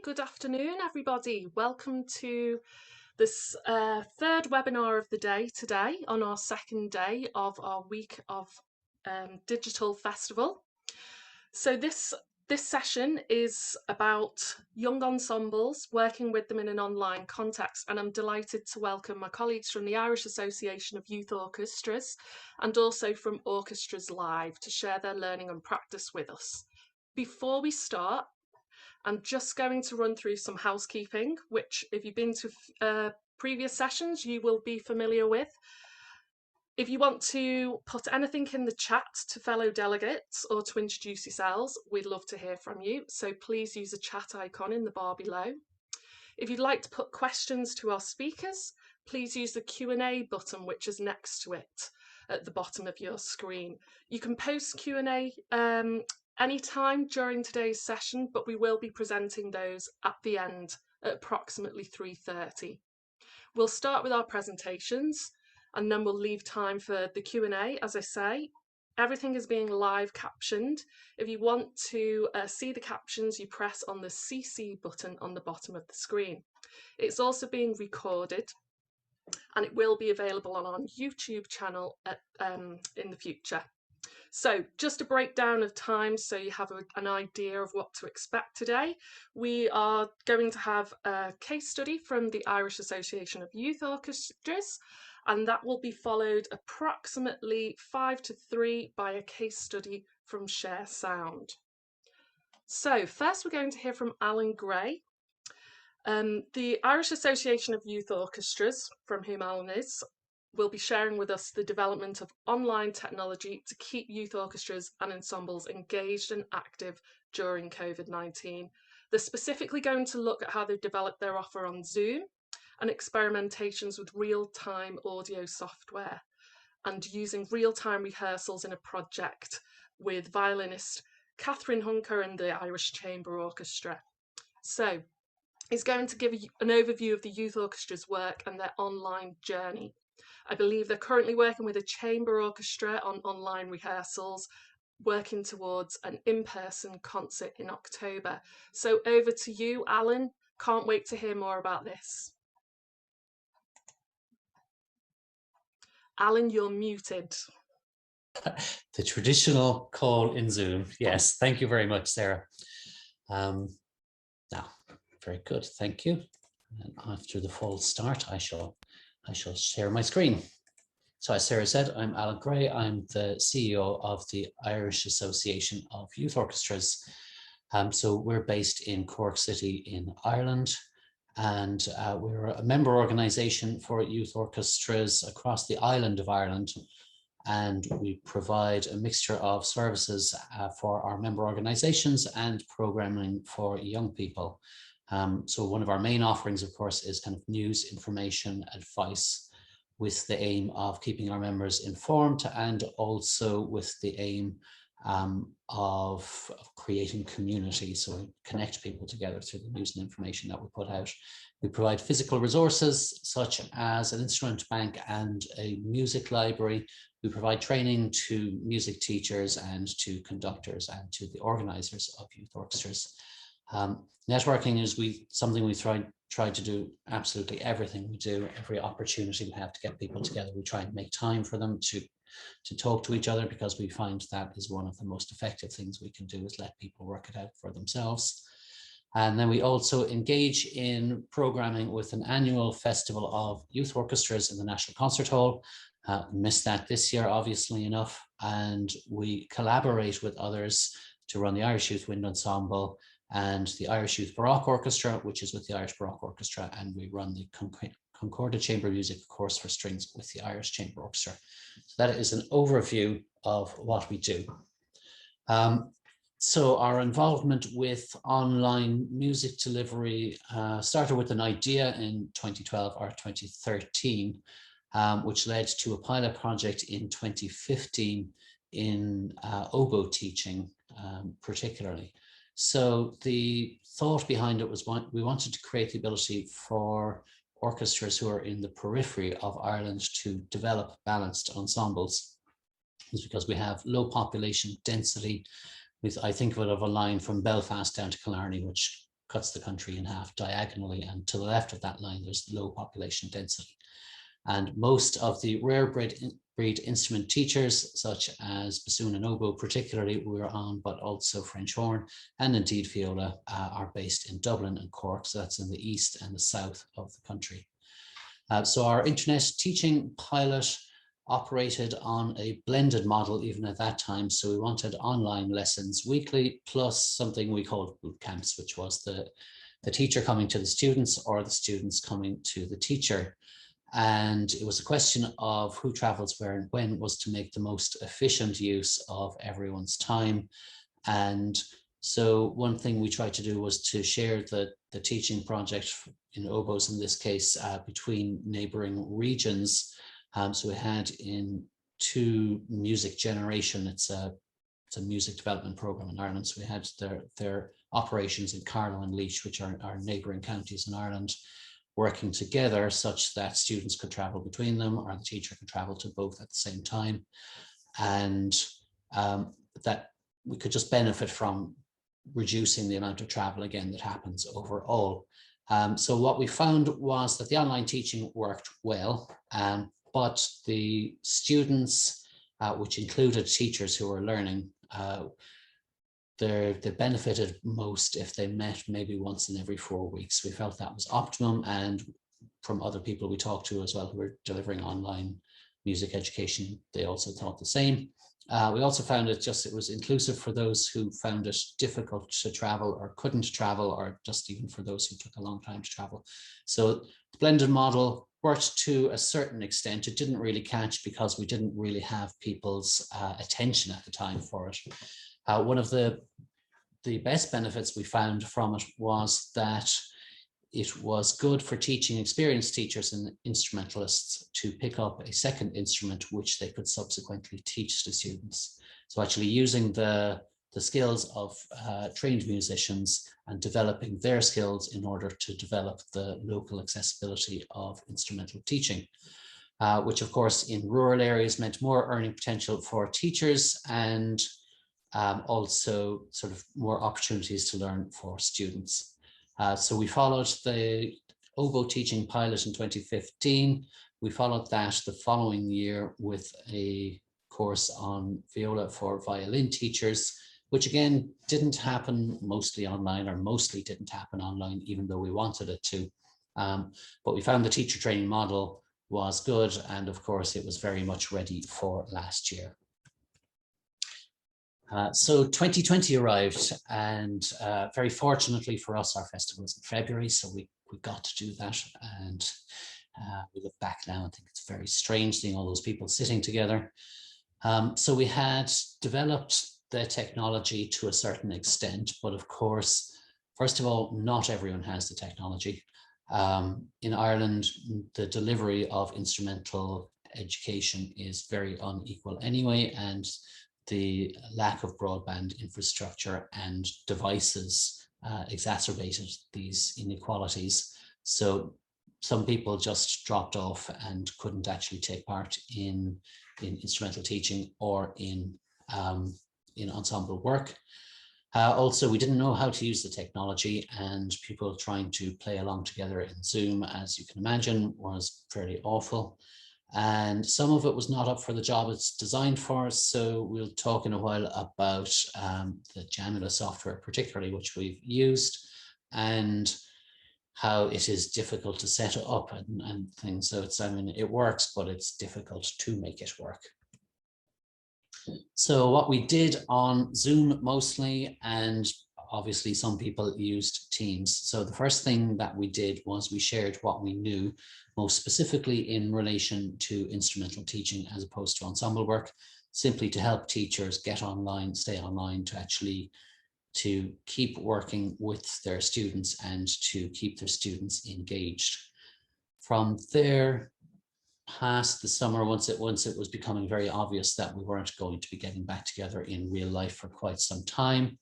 Good afternoon, everybody. Welcome to this third webinar of the day today on our second day of our week of digital festival. So this session is about young ensembles, working with them in an online context, and I'm delighted to welcome my colleagues from the Irish Association of Youth Orchestras and also from Orchestras Live to share their learning and practice with us. Before we start, I'm just going to run through some housekeeping, which if you've been to previous sessions, you will be familiar with. If you want to put anything in the chat to fellow delegates or to introduce yourselves, we'd love to hear from you. So please use the chat icon in the bar below. If you'd like to put questions to our speakers, please use the Q&A button, which is next to it at the bottom of your screen. You can post Q&A anytime during today's session, but we will be presenting those at the end at approximately 3:30. We'll start with our presentations and then we'll leave time for the Q&A. As I say, everything is being live captioned. If you want to see the captions, you press on the CC button on the bottom of the screen. It's also being recorded and it will be available on our YouTube channel in the future. So just a breakdown of time so you have an idea of what to expect today. We are going to have a case study from the Irish Association of Youth Orchestras, and that will be followed approximately 5 to 3 by a case study from Share Sound. So first we're going to hear from Alan Gray. The Irish Association of Youth Orchestras, from whom Alan is, will be sharing with us the development of online technology to keep youth orchestras and ensembles engaged and active during COVID-19. They're specifically going to look at how they've developed their offer on Zoom and experimentations with real-time audio software and using real-time rehearsals in a project with violinist Katherine Hunka and the Irish Chamber Orchestra. So it's going to give an overview of the youth orchestra's work and their online journey. I believe they're currently working with a chamber orchestra on online rehearsals, working towards an in-person concert in October. So over to you, Alan. Can't wait to hear more about this. Alan, you're muted. The traditional call in Zoom. Yes, thank you very much, Sarah. Now, very good, thank you. And after the false start, I shall share my screen. So as Sarah said, I'm Alan Gray. I'm the CEO of the Irish Association of Youth Orchestras. So we're based in Cork City in Ireland, and we're a member organisation for youth orchestras across the island of Ireland. And we provide a mixture of services for our member organisations and programming for young people. So one of our main offerings, of course, is kind of news, information, advice, with the aim of keeping our members informed and also with the aim of creating community. So we connect people together through the news and information that we put out. We provide physical resources such as an instrument bank and a music library. We provide training to music teachers and to conductors and to the organisers of youth orchestras. Networking is something we try to do absolutely everything we do, every opportunity we have to get people together. We try and make time for them to talk to each other, because we find that is one of the most effective things we can do, is let people work it out for themselves. And then we also engage in programming with an annual festival of youth orchestras in the National Concert Hall. Missed that this year, obviously enough. And we collaborate with others to run the Irish Youth Wind Ensemble and the Irish Youth Baroque Orchestra, which is with the Irish Baroque Orchestra, and we run the Concordia Chamber Music Course for Strings with the Irish Chamber Orchestra. So that is an overview of what we do. So our involvement with online music delivery started with an idea in 2012 or 2013, which led to a pilot project in 2015 in oboe teaching particularly. So the thought behind it was we wanted to create the ability for orchestras who are in the periphery of Ireland to develop balanced ensembles. It's because we have low population density. I think of it of a line from Belfast down to Killarney, which cuts the country in half diagonally, and to the left of that line there's low population density. And most of the rare breed instrument teachers, such as bassoon and oboe particularly, we're on, but also French horn and indeed viola, are based in Dublin and Cork, so that's in the east and the south of the country. So our internet teaching pilot operated on a blended model even at that time. So we wanted online lessons weekly, plus something we called boot camps, which was the teacher coming to the students or the students coming to the teacher. And it was a question of who travels where and when was to make the most efficient use of everyone's time. And so one thing we tried to do was to share the teaching project in oboes, in this case, between neighboring regions. So we had in two music generation, it's a music development program in Ireland. So we had their operations in Carlow and Laois, which are our neighboring counties in Ireland, working together such that students could travel between them, or the teacher could travel to both at the same time. And that we could just benefit from reducing the amount of travel again that happens overall. So what we found was that the online teaching worked well, but the students, which included teachers who were learning, they benefited most if they met maybe once in every 4 weeks. We felt that was optimum, and from other people we talked to as well who were delivering online music education, they also thought the same. We also found it was inclusive for those who found it difficult to travel or couldn't travel, or just even for those who took a long time to travel. So the blended model worked to a certain extent. It didn't really catch because we didn't really have people's attention at the time for it. One of the best benefits we found from it was that it was good for teaching experienced teachers and instrumentalists to pick up a second instrument, which they could subsequently teach to students. So actually using the skills of trained musicians and developing their skills in order to develop the local accessibility of instrumental teaching, which of course in rural areas meant more earning potential for teachers, and also sort of more opportunities to learn for students. So we followed the oboe teaching pilot in 2015. We followed that the following year with a course on viola for violin teachers, which again didn't happen mostly online, or mostly didn't happen online, even though we wanted it to. But we found the teacher training model was good, and of course it was very much ready for last year. So 2020 arrived, and very fortunately for us, our festival was in February, so we got to do that. And we look back now and think it's very strange seeing all those people sitting together. So we had developed the technology to a certain extent, but of course, first of all, not everyone has the technology. In Ireland, the delivery of instrumental education is very unequal anyway, and the lack of broadband infrastructure and devices exacerbated these inequalities. So some people just dropped off and couldn't actually take part in instrumental teaching or in ensemble work. Also, we didn't know how to use the technology, and people trying to play along together in Zoom, as you can imagine, was fairly awful. And some of it was not up for the job it's designed for. So we'll talk in a while about the Jamulus software, particularly, which we've used, and how it is difficult to set it up and things. So it's, I mean, it works, but it's difficult to make it work. So what we did on Zoom mostly, and obviously some people used Teams. So the first thing that we did was we shared what we knew, most specifically in relation to instrumental teaching as opposed to ensemble work, simply to help teachers get online, stay online, to keep working with their students and to keep their students engaged. From there, past the summer, once it was becoming very obvious that we weren't going to be getting back together in real life for quite some time,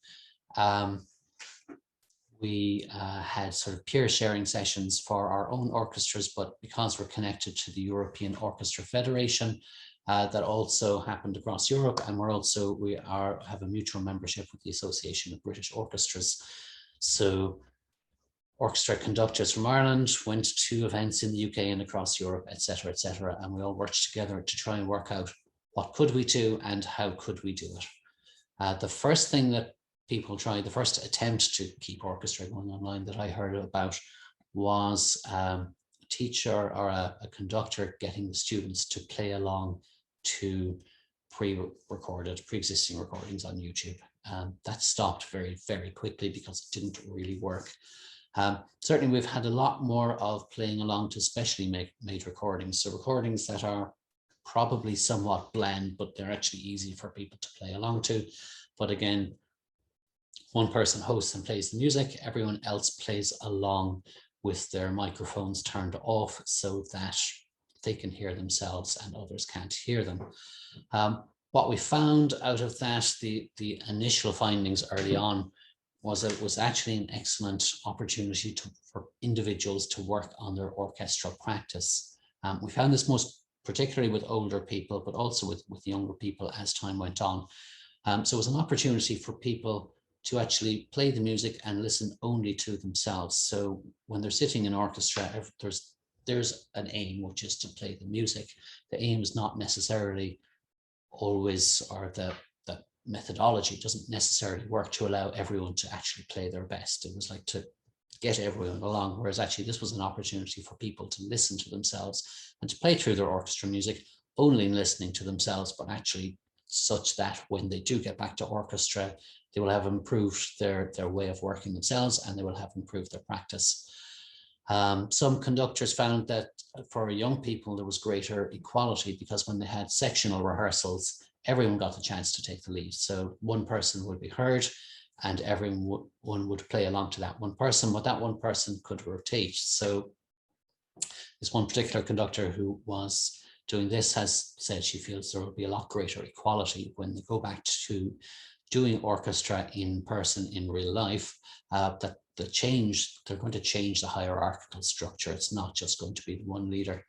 we had sort of peer sharing sessions for our own orchestras, but because we're connected to the European Orchestra Federation, that also happened across Europe, and we have a mutual membership with the Association of British Orchestras. So orchestra conductors from Ireland went to events in the UK and across Europe, etc., etc., and we all worked together to try and work out what could we do and how could we do it. The first thing that people tried, the first attempt to keep orchestra going online that I heard about was a teacher or a conductor getting the students to play along to pre-existing recordings on YouTube. That stopped very, very quickly because it didn't really work. Certainly, we've had a lot more of playing along to specially made recordings. So recordings that are probably somewhat bland, but they're actually easy for people to play along to. But again, one person hosts and plays the music, everyone else plays along with their microphones turned off so that they can hear themselves and others can't hear them. What we found out of that, the initial findings early on, was it was actually an excellent opportunity for individuals to work on their orchestral practice. We found this most particularly with older people, but also with younger people as time went on. So it was an opportunity for people to actually play the music and listen only to themselves. So when they're sitting in orchestra, there's an aim, which is to play the music. The aim is not necessarily always, or the methodology doesn't necessarily work to allow everyone to actually play their best. It was like to get everyone along, whereas actually this was an opportunity for people to listen to themselves and to play through their orchestra music only listening to themselves, but actually such that when they do get back to orchestra, they will have improved their way of working themselves and they will have improved their practice. Some conductors found that for young people, there was greater equality because when they had sectional rehearsals, everyone got the chance to take the lead. So one person would be heard and everyone would play along to that one person, but that one person could rotate. So this one particular conductor who was doing this has said she feels there will be a lot greater equality when they go back to doing orchestra in person in real life, that they're going to change the hierarchical structure. It's not just going to be one leader.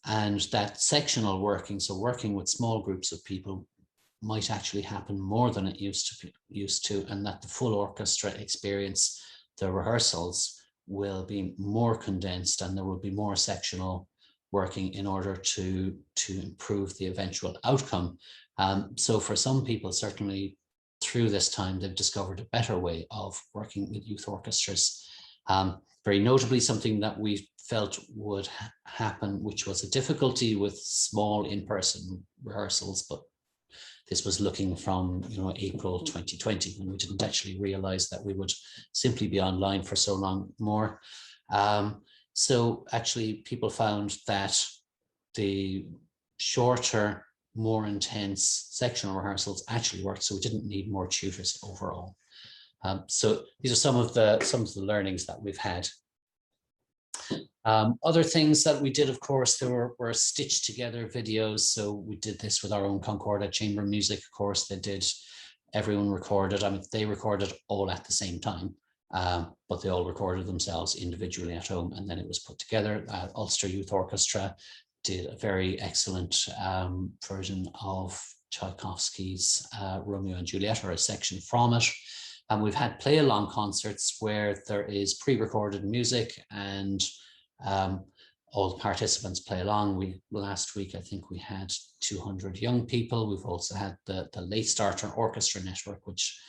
And that sectional working, so working with small groups of people, might actually happen more than it used to, and that the full orchestra experience, the rehearsals, will be more condensed and there will be more sectional working in order to improve the eventual outcome. So for some people, certainly through this time, they've discovered a better way of working with youth orchestras. Very notably, something that we felt would happen, which was a difficulty with small in-person rehearsals, but this was looking from April 2020, when we didn't actually realize that we would simply be online for so long more. So actually people found that the shorter, more intense sectional rehearsals actually worked, so we didn't need more tutors overall. So these are some of the learnings that we've had. Other things that we did, of course, there were stitched together videos. So we did this with our own Concordat Chamber Music, of course. Everyone recorded. I mean, they recorded all at the same time, but they all recorded themselves individually at home, and then it was put together. Ulster Youth Orchestra did a very excellent version of Tchaikovsky's Romeo and Juliet, or a section from it. And we've had play-along concerts where there is pre-recorded music and all the participants play along. Last week, I think we had 200 young people. We've also had the Late Starter Orchestra Network, which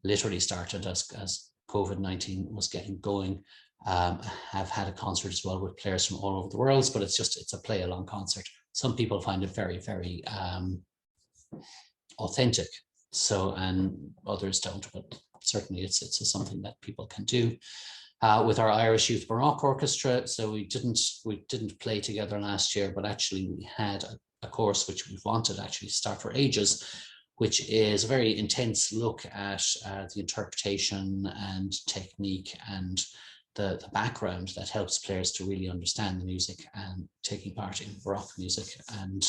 literally started as COVID-19 was getting going. Have had a concert as well with players from all over the world, but it's a play-along concert. Some people find it very, very authentic. So, and others don't, but certainly it's something that people can do. With our Irish Youth Baroque Orchestra, so we didn't play together last year, but actually we had a course which we've wanted actually start for ages, which is a very intense look at the interpretation and technique and the background that helps players to really understand the music and taking part in Baroque music. And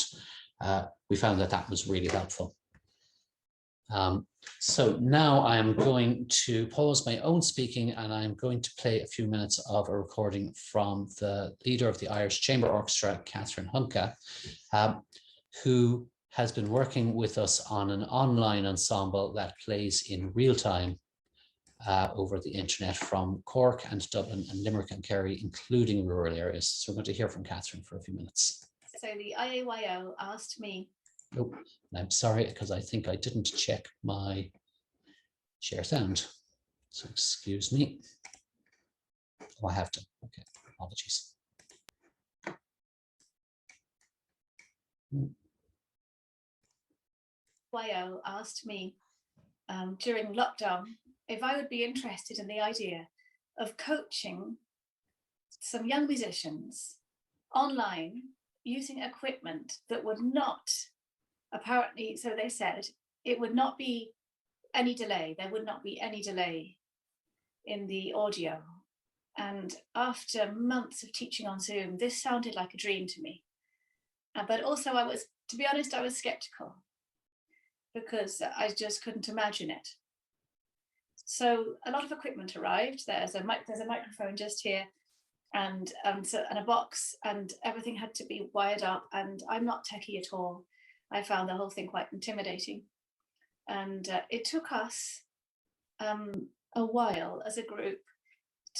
we found that was really helpful. So now I am going to pause my own speaking and I'm going to play a few minutes of a recording from the leader of the Irish Chamber Orchestra, Katherine Hunka, who has been working with us on an online ensemble that plays in real time over the internet from Cork and Dublin and Limerick and Kerry, including rural areas. So we're going to hear from Katherine for a few minutes. So the IAYO asked me. Oh, I'm sorry, because I think I didn't check my share sound. So excuse me. Oh, I have to. Okay, apologies. IAYO asked me during lockdown if I would be interested in the idea of coaching some young musicians online using equipment that would not, apparently, so they said, it would not be any delay. There would not be any delay in the audio. And after months of teaching on Zoom, this sounded like a dream to me. But also to be honest, I was skeptical because I just couldn't imagine it. So a lot of equipment arrived. There's a microphone just here and a box, and everything had to be wired up, and I'm not techie at all. I found the whole thing quite intimidating. And it took us a while as a group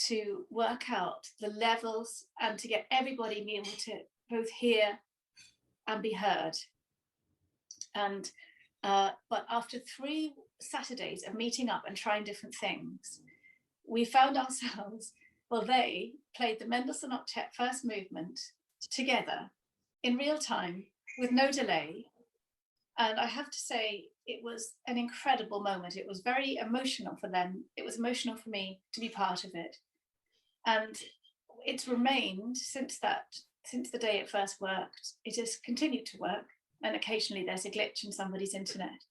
to work out the levels and to get everybody be able to both hear and be heard. And but after 3 Saturdays of meeting up and trying different things, we found ourselves, well, they played the Mendelssohn Octet first movement together in real time with no delay. And I have to say, it was an incredible moment. It was very emotional for them. It was emotional for me to be part of it. And it's remained since the day it first worked. It has continued to work. And occasionally there's a glitch in somebody's internet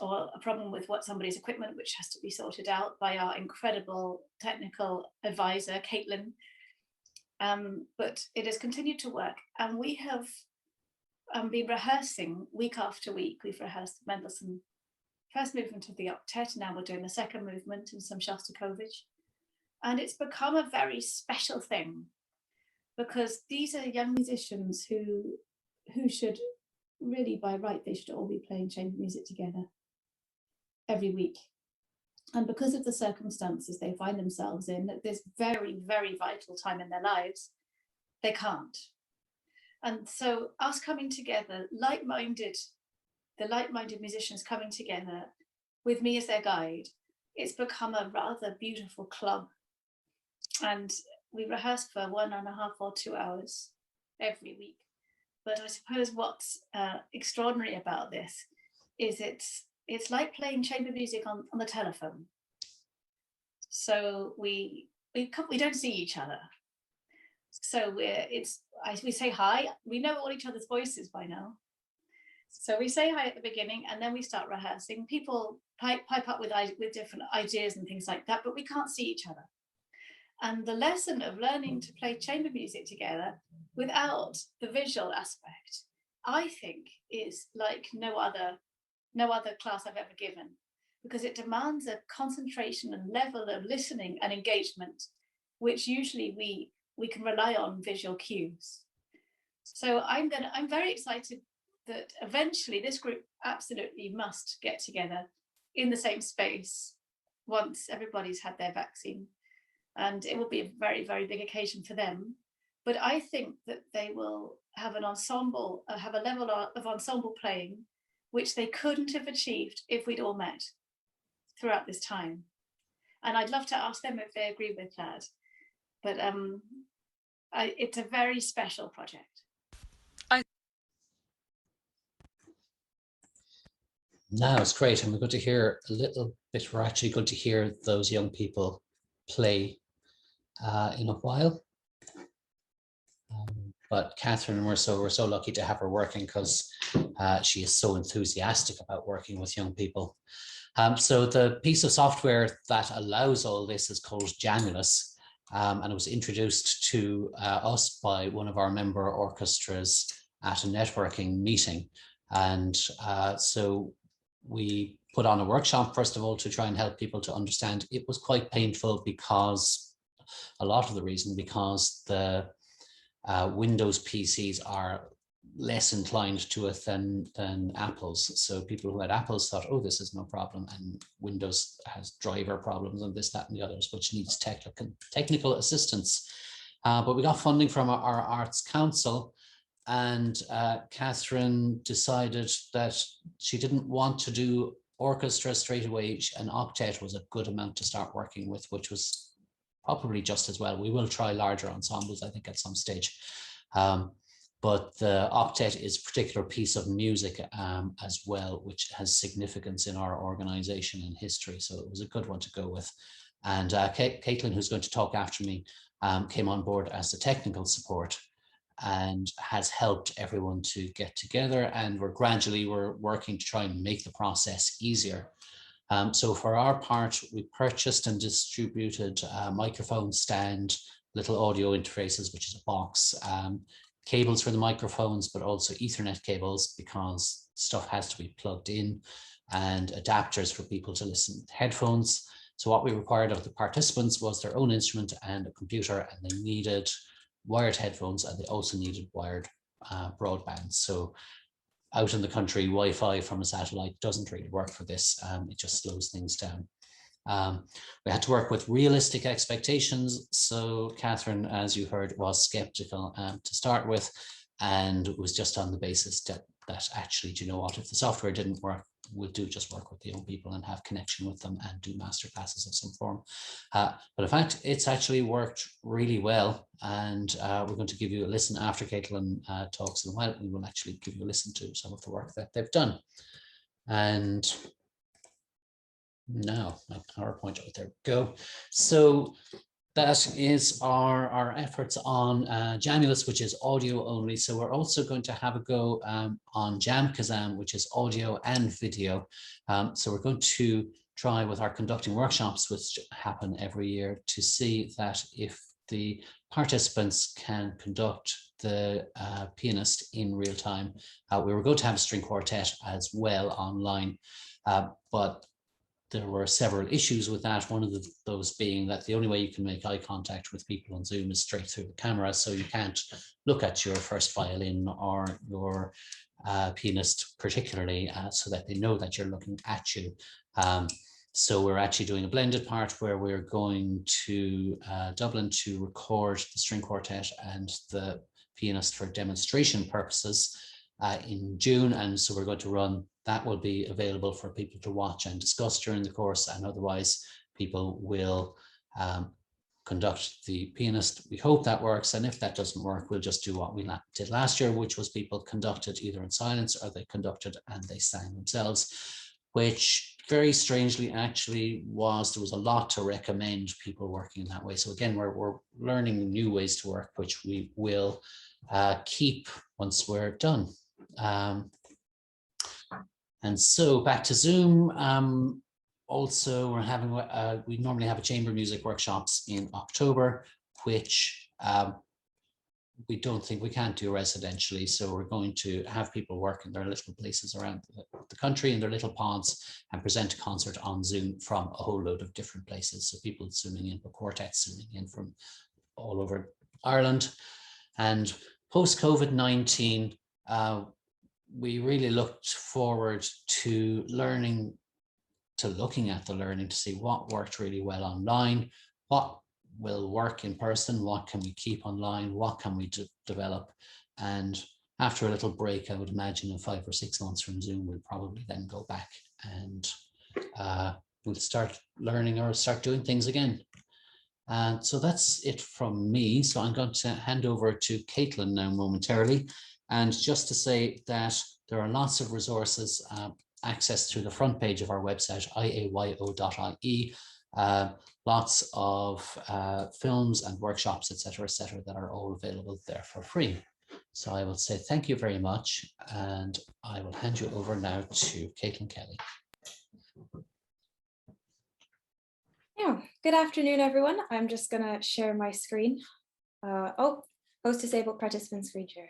or a problem with somebody's equipment, which has to be sorted out by our incredible technical advisor, Caitlin. But it has continued to work. And we have been rehearsing week after week. We've rehearsed Mendelssohn first movement of the octet. Now we're doing the second movement and some Shostakovich. And it's become a very special thing because these are young musicians who should really, by right, they should all be playing chamber music together every week. And because of the circumstances they find themselves in at this very, very vital time in their lives, they can't. And so us coming together, the like-minded musicians coming together with me as their guide, it's become a rather beautiful club. And we rehearse for 1.5 or 2 hours every week. But I suppose what's extraordinary about this is it's like playing chamber music on the telephone. So we don't see each other. So we say hi. We know all each other's voices by now. So we say hi at the beginning, and then we start rehearsing. People pipe up with different ideas and things like that, but we can't see each other. And the lesson of learning to play chamber music together without the visual aspect, I think, is like no other class I've ever given, because it demands a concentration and level of listening and engagement, which usually we can rely on visual cues. So I'm very excited that eventually this group absolutely must get together in the same space once everybody's had their vaccine. And it will be a very, very big occasion for them. But I think that they will have an ensemble, have a level of ensemble playing, which they couldn't have achieved if we'd all met throughout this time. And I'd love to ask them if they agree with that. But it's a very special project. No, it's great. And we're going to hear a little bit. We're actually going to hear those young people play in a while. But Katherine, we're so lucky to have her working because she is so enthusiastic about working with young people. So the piece of software that allows all this is called Jamulus, and it was introduced to us by one of our member orchestras at a networking meeting. And so we put on a workshop, first of all, to try and help people to understand. It was quite painful because a lot of the reason because the Windows PCs are less inclined to it than Apple's. So people who had Apple's thought, oh, this is no problem, and Windows has driver problems and this, that, and the others, which needs technical assistance. But we got funding from our Arts Council, and Katherine decided that she didn't want to do orchestra straight away. An octet was a good amount to start working with, which was probably just as well. We will try larger ensembles, I think, at some stage. But the octet is a particular piece of music as well, which has significance in our organization and history. So it was a good one to go with. And Caitlin, who's going to talk after me, came on board as the technical support and has helped everyone to get together. And we're working to try and make the process easier. So for our part, we purchased and distributed a microphone stand, little audio interfaces, which is a box, cables for the microphones, but also Ethernet cables, because stuff has to be plugged in, and adapters for people to listen with headphones. So what we required of the participants was their own instrument and a computer, and they needed wired headphones, and they also needed wired broadband. So out in the country, Wi-Fi from a satellite doesn't really work for this. It just slows things down. We had to work with realistic expectations. So Katherine, as you heard, was skeptical to start with, and it was just on the basis that actually, do you know what, if the software didn't work, we'll just work with the young people and have connection with them and do master classes of some form. But in fact, it's actually worked really well, and we're going to give you a listen after Caitlin talks in a while. We will actually give you a listen to some of the work that they've done. And now my PowerPoint, oh, there we go. So that is our efforts on Jamulus, which is audio only. So we're also going to have a go on Jamkazam, which is audio and video. So we're going to try with our conducting workshops, which happen every year, to see that if the participants can conduct the pianist in real time. We were going to have a string quartet as well online, but there were several issues with that. One of those being that the only way you can make eye contact with people on Zoom is straight through the camera. So you can't look at your first violin or your pianist particularly, so that they know that you're looking at you. So we're actually doing a blended part where we're going to Dublin to record the string quartet and the pianist for demonstration purposes in June. And so we're going to run, that will be available for people to watch and discuss during the course, and otherwise people will conduct the pianist. We hope that works, and if that doesn't work, we'll just do what we did last year, which was people conducted either in silence or they conducted and they sang themselves, which very strangely actually there was a lot to recommend people working in that way. So again, we're learning new ways to work, which we will keep once we're done. And so back to Zoom. Also, we're having, we normally have a chamber music workshops in October, which we don't think we can't do residentially. So we're going to have people work in their little places around the country in their little pods and present a concert on Zoom from a whole load of different places. So people zooming in, but quartets zooming in from all over Ireland. And post-COVID-19, we really looked forward to looking at the learning to see what worked really well online, what will work in person, what can we keep online, what can we develop. And after a little break, I would imagine in 5 or 6 months from Zoom, we'll probably then go back and we'll start learning or start doing things again. And so that's it from me. So I'm going to hand over to Caitlin now momentarily. And just to say that there are lots of resources accessed through the front page of our website, iayo.ie, lots of films and workshops, etc., that are all available there for free. So I will say thank you very much, and I will hand you over now to Caitlin Kelly. Yeah, good afternoon, everyone. I'm just going to share my screen. Host disabled participant screen sharing.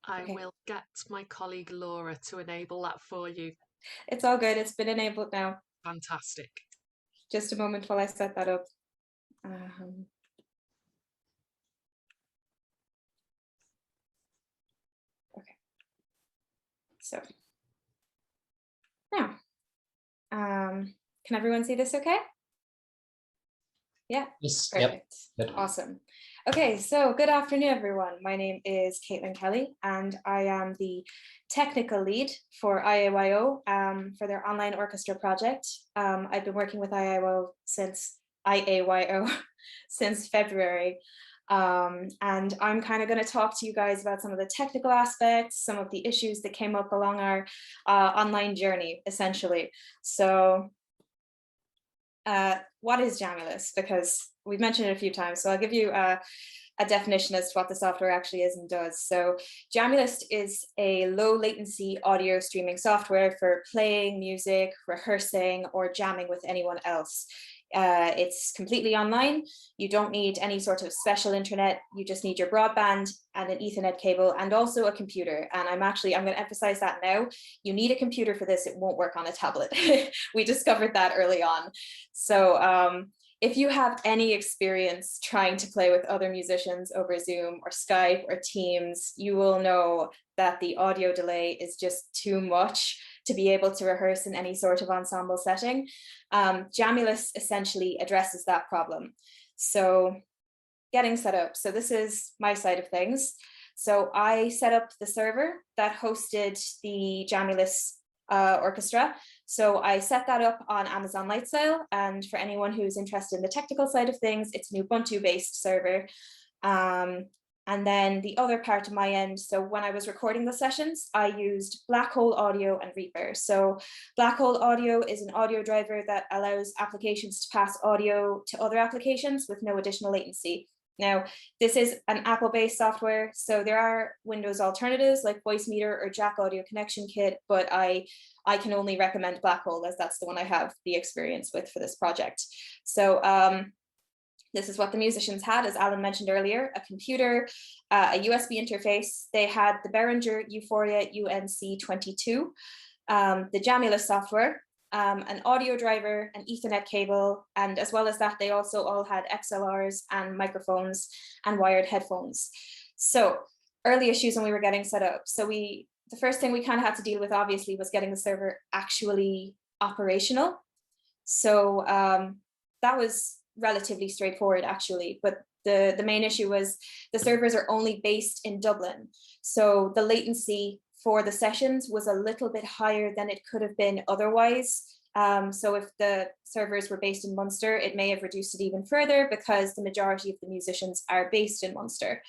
I will get my colleague Laura to enable that for you. It's all good. It's been enabled now. Fantastic. Just a moment while I set that up. Okay, so now, can everyone see this okay? Yeah, Yes. perfect. Yep. Awesome. Okay, so good afternoon, everyone. My name is Caitlin Kelly, and I am the technical lead for IAYO for their online orchestra project. I've been working with IAYO since February. And I'm kind of going to talk to you guys about some of the technical aspects, some of the issues that came up along our online journey, essentially. So what is Jamulus? Because we've mentioned it a few times, so I'll give you a definition as to what the software actually is and does. So Jamulus is a low latency audio streaming software for playing music, rehearsing, or jamming with anyone else. It's completely online. You don't need any sort of special internet. You just need your broadband and an Ethernet cable and also a computer. And I'm going to emphasize that now. You need a computer for this. It won't work on a tablet. We discovered that early on. So if you have any experience trying to play with other musicians over Zoom or Skype or Teams, you will know that the audio delay is just too much to be able to rehearse in any sort of ensemble setting. Jamulus essentially addresses that problem. So getting set up. So this is my side of things. So I set up the server that hosted the Jamulus orchestra. So I set that up on Amazon Lightsail, and for anyone who's interested in the technical side of things, it's an Ubuntu-based server. And then the other part of my end, so when I was recording the sessions, I used Black Hole Audio and Reaper. So Black Hole Audio is an audio driver that allows applications to pass audio to other applications with no additional latency. Now, this is an Apple-based software, so there are Windows alternatives like Voicemeeter or Jack Audio Connection Kit, but I can only recommend Black Hole as that's the one I have the experience with for this project. So this is what the musicians had, as Alan mentioned earlier: a computer, a USB interface. They had the Behringer Euphoria UNC22, the Jamulus software, an audio driver, an Ethernet cable, and as well as that, they also all had XLRs and microphones and wired headphones. So early issues when we were getting set up. So the first thing we kind of had to deal with, obviously, was getting the server actually operational. So that was relatively straightforward, actually, but the main issue was the servers are only based in Dublin. So the latency for the sessions was a little bit higher than it could have been otherwise. So if the servers were based in Munster, it may have reduced it even further because the majority of the musicians are based in Munster.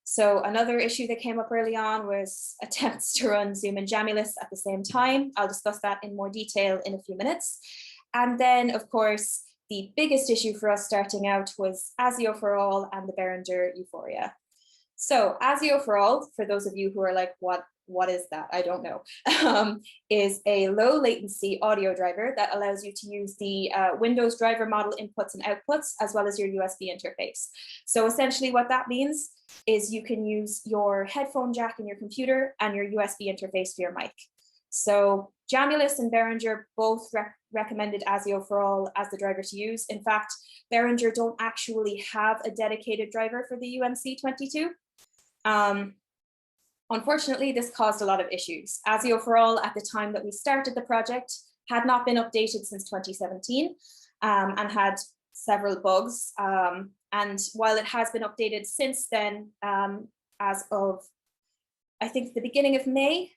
So another issue that came up early on was attempts to run Zoom and Jamulus at the same time. I'll discuss that in more detail in a few minutes. And then, of course, the biggest issue for us starting out was ASIO for All and the Behringer Euphoria. So ASIO for All, for those of you who are like, what is that? I don't know, is a low latency audio driver that allows you to use the Windows driver model inputs and outputs, as well as your USB interface. So essentially what that means is you can use your headphone jack in your computer and your USB interface for your mic. So Jamulus and Behringer both recommended ASIO for All as the driver to use. In fact, Behringer don't actually have a dedicated driver for the UNC22. Unfortunately, this caused a lot of issues. ASIO for All, at the time that we started the project, had not been updated since 2017 and had several bugs. And while it has been updated since then, as of, I think, the beginning of May,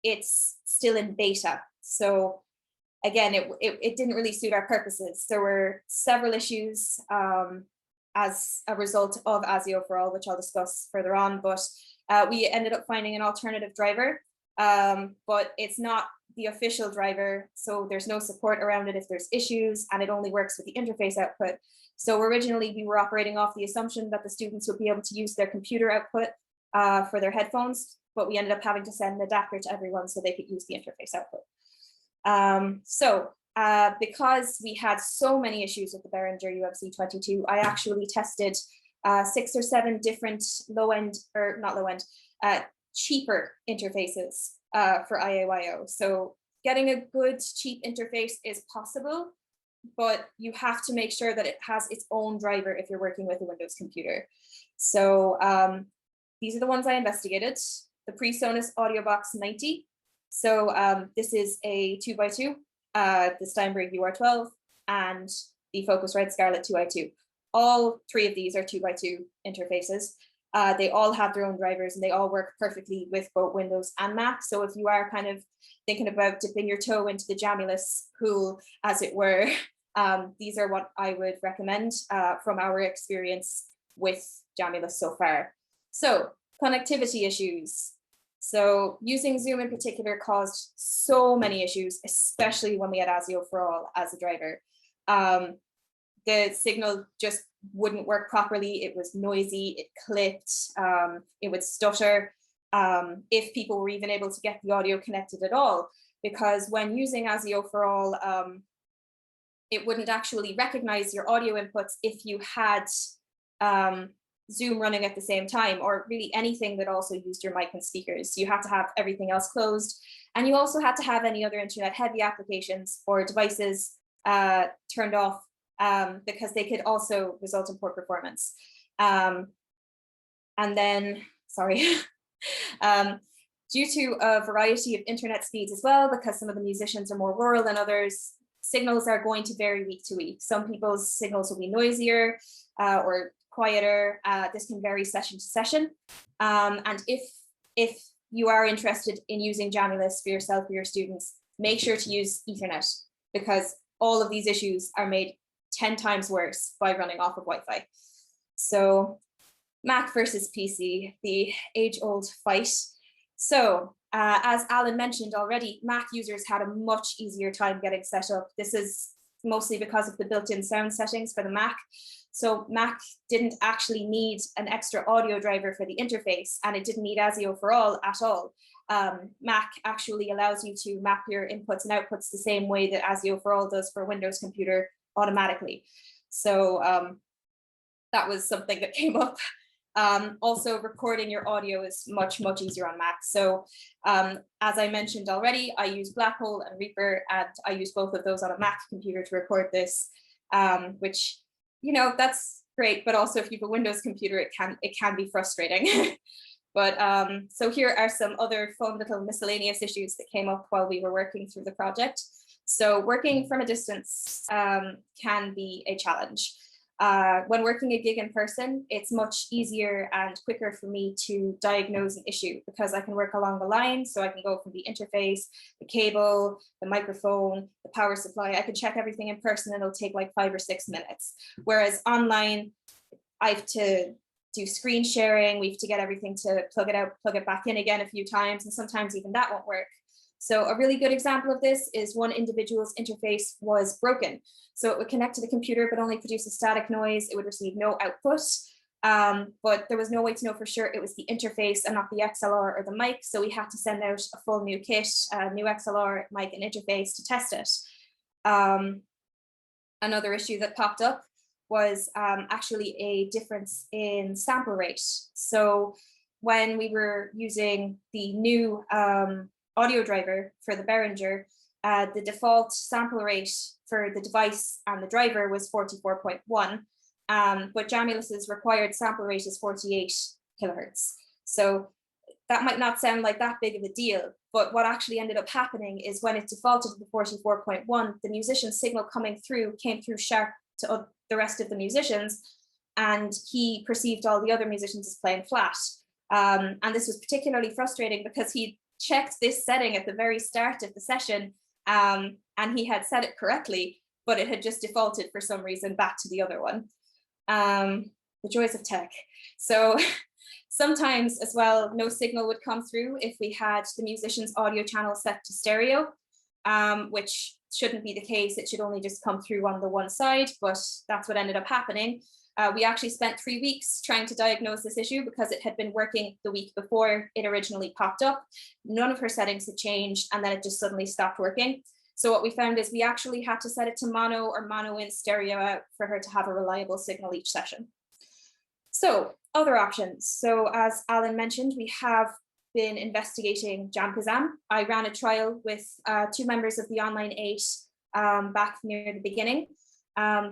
it's still in beta. So again, it didn't really suit our purposes. There were several issues as a result of ASIO for All, which I'll discuss further on, but we ended up finding an alternative driver, but it's not the official driver, so there's no support around it if there's issues, and it only works with the interface output. So originally we were operating off the assumption that the students would be able to use their computer output for their headphones, but we ended up having to send an adapter to everyone so they could use the interface output. Because we had so many issues with the Behringer UMC22, I actually tested 6 or 7 different cheaper interfaces for IAYO. So getting a good cheap interface is possible, but you have to make sure that it has its own driver if you're working with a Windows computer. So these are the ones I investigated. The PreSonus AudioBox 90. So this is a 2x2, the Steinberg UR12, and the Focusrite Scarlett 2i2. All three of these are 2x2 interfaces. They all have their own drivers and they all work perfectly with both Windows and Mac. So if you are kind of thinking about dipping your toe into the Jamulus pool, as it were, these are what I would recommend from our experience with Jamulus so far. So connectivity issues. So using Zoom in particular caused so many issues, especially when we had ASIO for All as a driver. The signal just wouldn't work properly. It was noisy, it clipped, it would stutter, if people were even able to get the audio connected at all, because when using ASIO for All, it wouldn't actually recognize your audio inputs if you had Zoom running at the same time, or really anything that also used your mic and speakers. You had to have everything else closed, and you also had to have any other internet heavy applications or devices turned off, because they could also result in poor performance. And then, sorry, due to a variety of internet speeds as well, because some of the musicians are more rural than others, signals are going to vary week to week. Some people's signals will be noisier or quieter. This can vary session to session. And if you are interested in using Jamulus for yourself or your students, make sure to use Ethernet, because all of these issues are made 10 times worse by running off of Wi-Fi. So Mac versus PC, the age-old fight. So as Alan mentioned already, Mac users had a much easier time getting set up. This is mostly because of the built-in sound settings for the Mac. So Mac didn't actually need an extra audio driver for the interface, and it didn't need ASIO for All at all. Mac actually allows you to map your inputs and outputs the same way that ASIO for All does for a Windows computer automatically. So that was something that came up. Also, recording your audio is much easier on Mac. So as I mentioned already, I use Blackhole and Reaper, and I use both of those on a Mac computer to record this, which, you know, that's great, but also if you have a Windows computer, it can be frustrating. But so here are some other fun little miscellaneous issues that came up while we were working through the project. So working from a distance can be a challenge. When working a gig in person, it's much easier and quicker for me to diagnose an issue, because I can work along the line. So I can go from the interface, the cable, the microphone, the power supply. I can check everything in person and it'll take like 5 or 6 minutes. Whereas online, I have to do screen sharing. We have to get everything to plug it out, plug it back in again a few times, and sometimes even that won't work. So a really good example of this is one individual's interface was broken. So it would connect to the computer, but only produce a static noise. It would receive no output, but there was no way to know for sure it was the interface and not the XLR or the mic. So we had to send out a full new kit, new XLR, mic, and interface to test it. Another issue that popped up was actually a difference in sample rate. So when we were using the new audio driver for the Behringer, the default sample rate for the device and the driver was 44.1, but Jamulus's required sample rate is 48 kilohertz. So that might not sound like that big of a deal, but what actually ended up happening is when it defaulted to the 44.1, the musician's signal came through sharp to the rest of the musicians, and he perceived all the other musicians as playing flat. And this was particularly frustrating because he checked this setting at the very start of the session, and he had set it correctly, but it had just defaulted for some reason back to the other one. The joys of tech. So sometimes as well, no signal would come through if we had the musician's audio channel set to stereo, which shouldn't be the case. It should only just come through on the one side, but that's what ended up happening. We actually spent 3 weeks trying to diagnose this issue because it had been working the week before it originally popped up. None of her settings had changed, and then it just suddenly stopped working. So what we found is we actually had to set it to mono or mono in stereo out for her to have a reliable signal each session. So other options. So as Alan mentioned, we have been investigating Jamkazam. I ran a trial with 2 members of the Online 8 back near the beginning,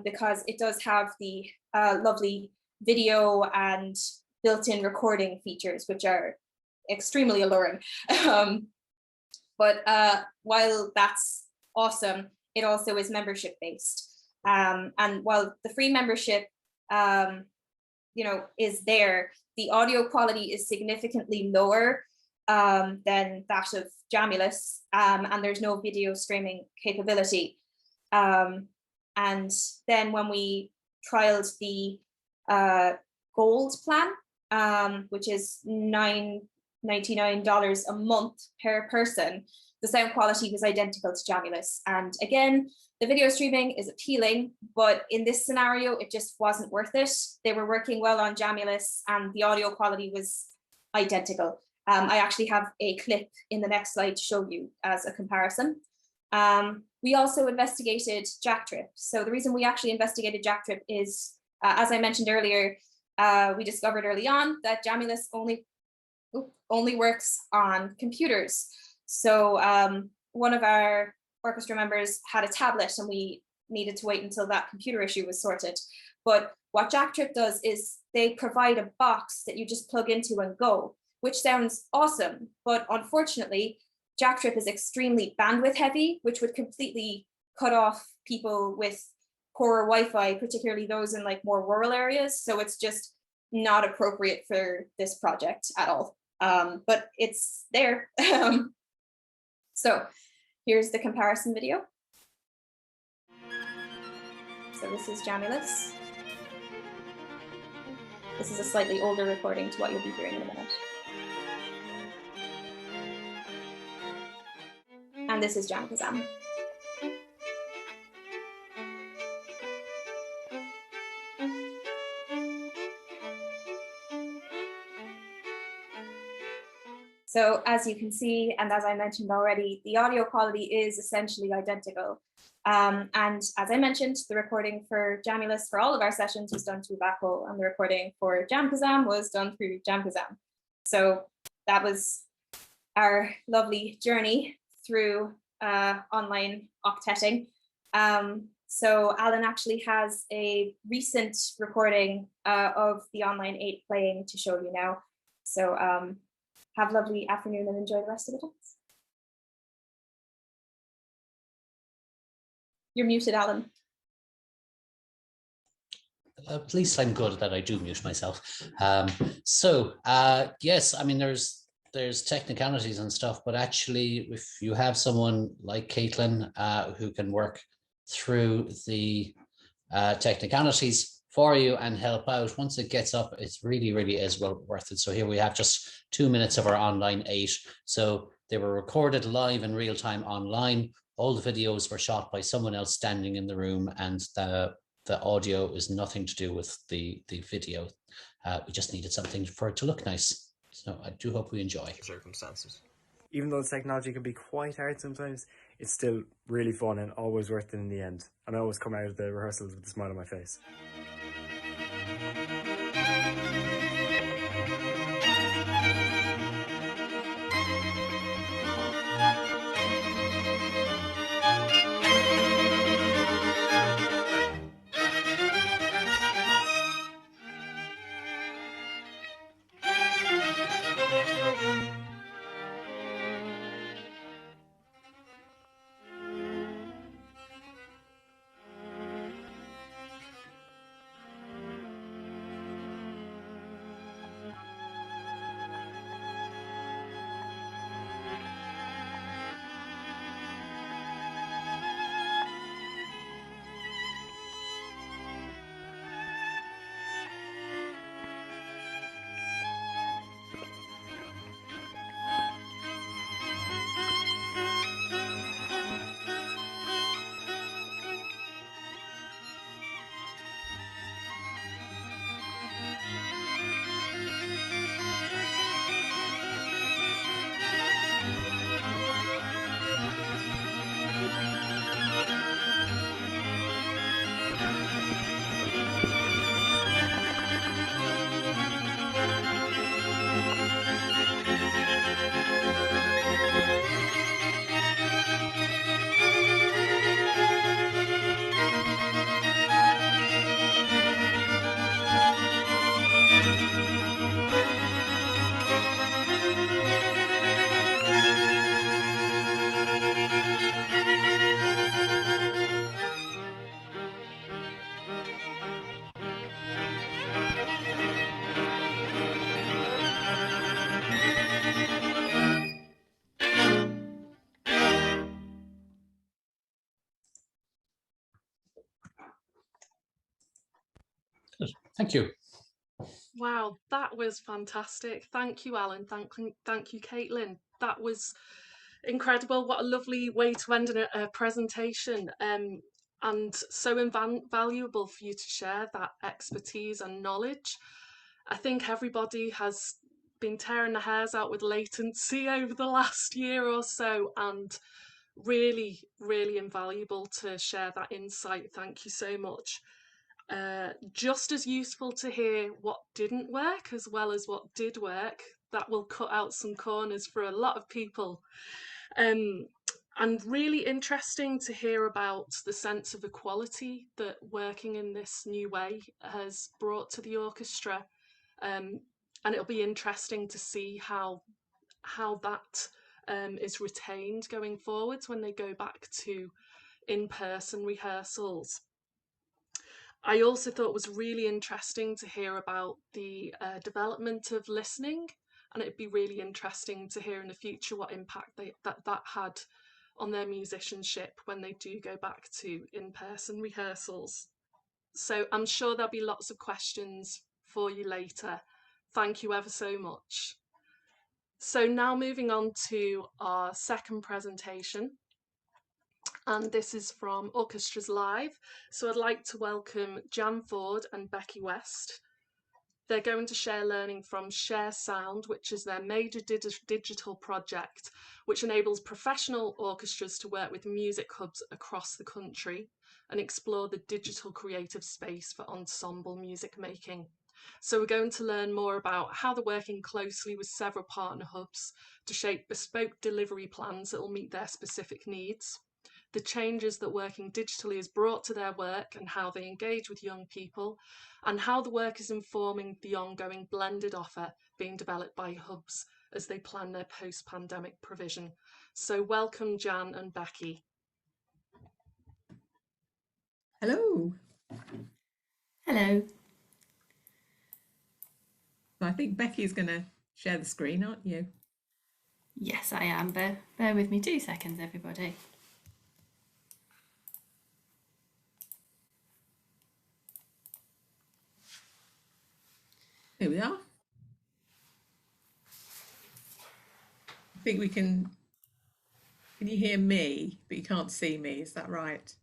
because it does have the lovely video and built-in recording features, which are extremely alluring. But while that's awesome, it also is membership based. And while the free membership, is there, the audio quality is significantly lower than that of Jamulus, and there's no video streaming capability. And then when we trialed the gold plan, which is $99 a month per person, the sound quality was identical to Jamulus. And again, the video streaming is appealing, but in this scenario, it just wasn't worth it. They were working well on Jamulus and the audio quality was identical. I actually have a clip in the next slide to show you as a comparison. We also investigated jack trip. So the reason we actually investigated jack trip is, as I mentioned earlier, we discovered early on that Jamulus only works on computers. So one of our orchestra members had a tablet and we needed to wait until that computer issue was sorted. But what jack trip does is they provide a box that you just plug into and go, which sounds awesome. But unfortunately, jack trip is extremely bandwidth heavy, which would completely cut off people with poorer Wi-Fi, particularly those in like more rural areas. So it's just not appropriate for this project at all. But it's there. So here's the comparison video. So this is Jamulus. This is a slightly older recording to what you'll be hearing in a minute. And this is Jamkazam. So as you can see, and as I mentioned already, the audio quality is essentially identical. And as I mentioned, the recording for Jamulus for all of our sessions was done through Backhoe, and the recording for Jamkazam was done through Jamkazam. So that was our lovely journey through online octetting. So Alan actually has a recent recording of the online 8 playing to show you now. So have a lovely afternoon and enjoy the rest of the dance. You're muted, Alan. At least I'm good that I do mute myself. Yes, I mean, there's technicalities and stuff, but actually, if you have someone like Caitlin who can work through the technicalities for you and help out, once it gets up, it's really, really is well worth it. So here we have just 2 minutes of our online 8. So they were recorded live in real time online. All the videos were shot by someone else standing in the room, and the audio is nothing to do with the video. We just needed something for it to look nice. So I do hope we enjoy. Circumstances. Even though the technology can be quite hard sometimes, it's still really fun and always worth it in the end. And I always come out of the rehearsals with a smile on my face. Thank you. Wow, that was fantastic. Thank you, Alan. Thank you, Caitlin. That was incredible. What a lovely way to end a presentation. And so invaluable for you to share that expertise and knowledge. I think everybody has been tearing their hairs out with latency over the last year or so, and really, really invaluable to share that insight. Thank you so much. Just as useful to hear what didn't work as well as what did work. That will cut out some corners for a lot of people. And really interesting to hear about the sense of equality that working in this new way has brought to the orchestra. And it'll be interesting to see how that is retained going forwards when they go back to in-person rehearsals. I also thought it was really interesting to hear about the development of listening, and it'd be really interesting to hear in the future what impact that had on their musicianship when they do go back to in-person rehearsals. So I'm sure there'll be lots of questions for you later. Thank you ever so much. So now moving on to our second presentation. And this is from Orchestras Live. So I'd like to welcome Jan Ford and Becky West. They're going to share learning from Share Sound, which is their major digital project, which enables professional orchestras to work with music hubs across the country and explore the digital creative space for ensemble music making. So we're going to learn more about how they're working closely with several partner hubs to shape bespoke delivery plans that will meet their specific needs, the changes that working digitally has brought to their work and how they engage with young people, and how the work is informing the ongoing blended offer being developed by hubs as they plan their post-pandemic provision. So welcome, Jan and Becky. Hello. Hello. So I think Becky's going to share the screen, aren't you? Yes, I am. Bear with me 2 seconds, everybody. Here we are. I think we can you hear me, but you can't see me, is that right?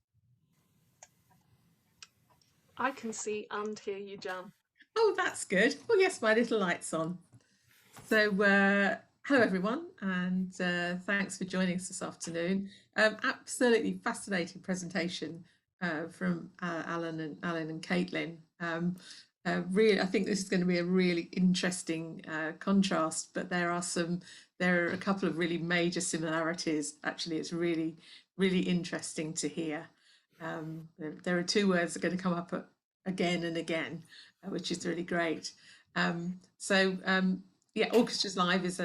I can see and hear you, Jan. Oh, that's good. Oh yes, my little light's on. So hello everyone, and thanks for joining us this afternoon. Absolutely fascinating presentation from Alan and Caitlin. Really, I think this is going to be a really interesting contrast, but there are a couple of really major similarities. Actually, it's really, really interesting to hear. There are two words that are going to come up again and again, which is really great. Yeah, Orchestras Live is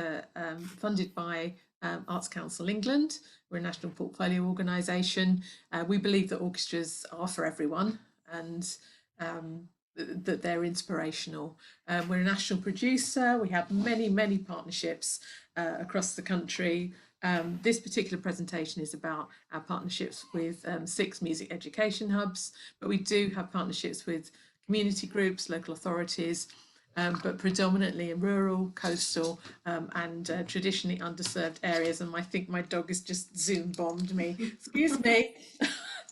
funded by Arts Council England. We're a national portfolio organisation. We believe that orchestras are for everyone and that they're inspirational. We're a national producer. We have many, many partnerships across the country. This particular presentation is about our partnerships with 6 music education hubs, but we do have partnerships with community groups, local authorities, but predominantly in rural, coastal and traditionally underserved areas. And I think my dog has just Zoom bombed me. Excuse me,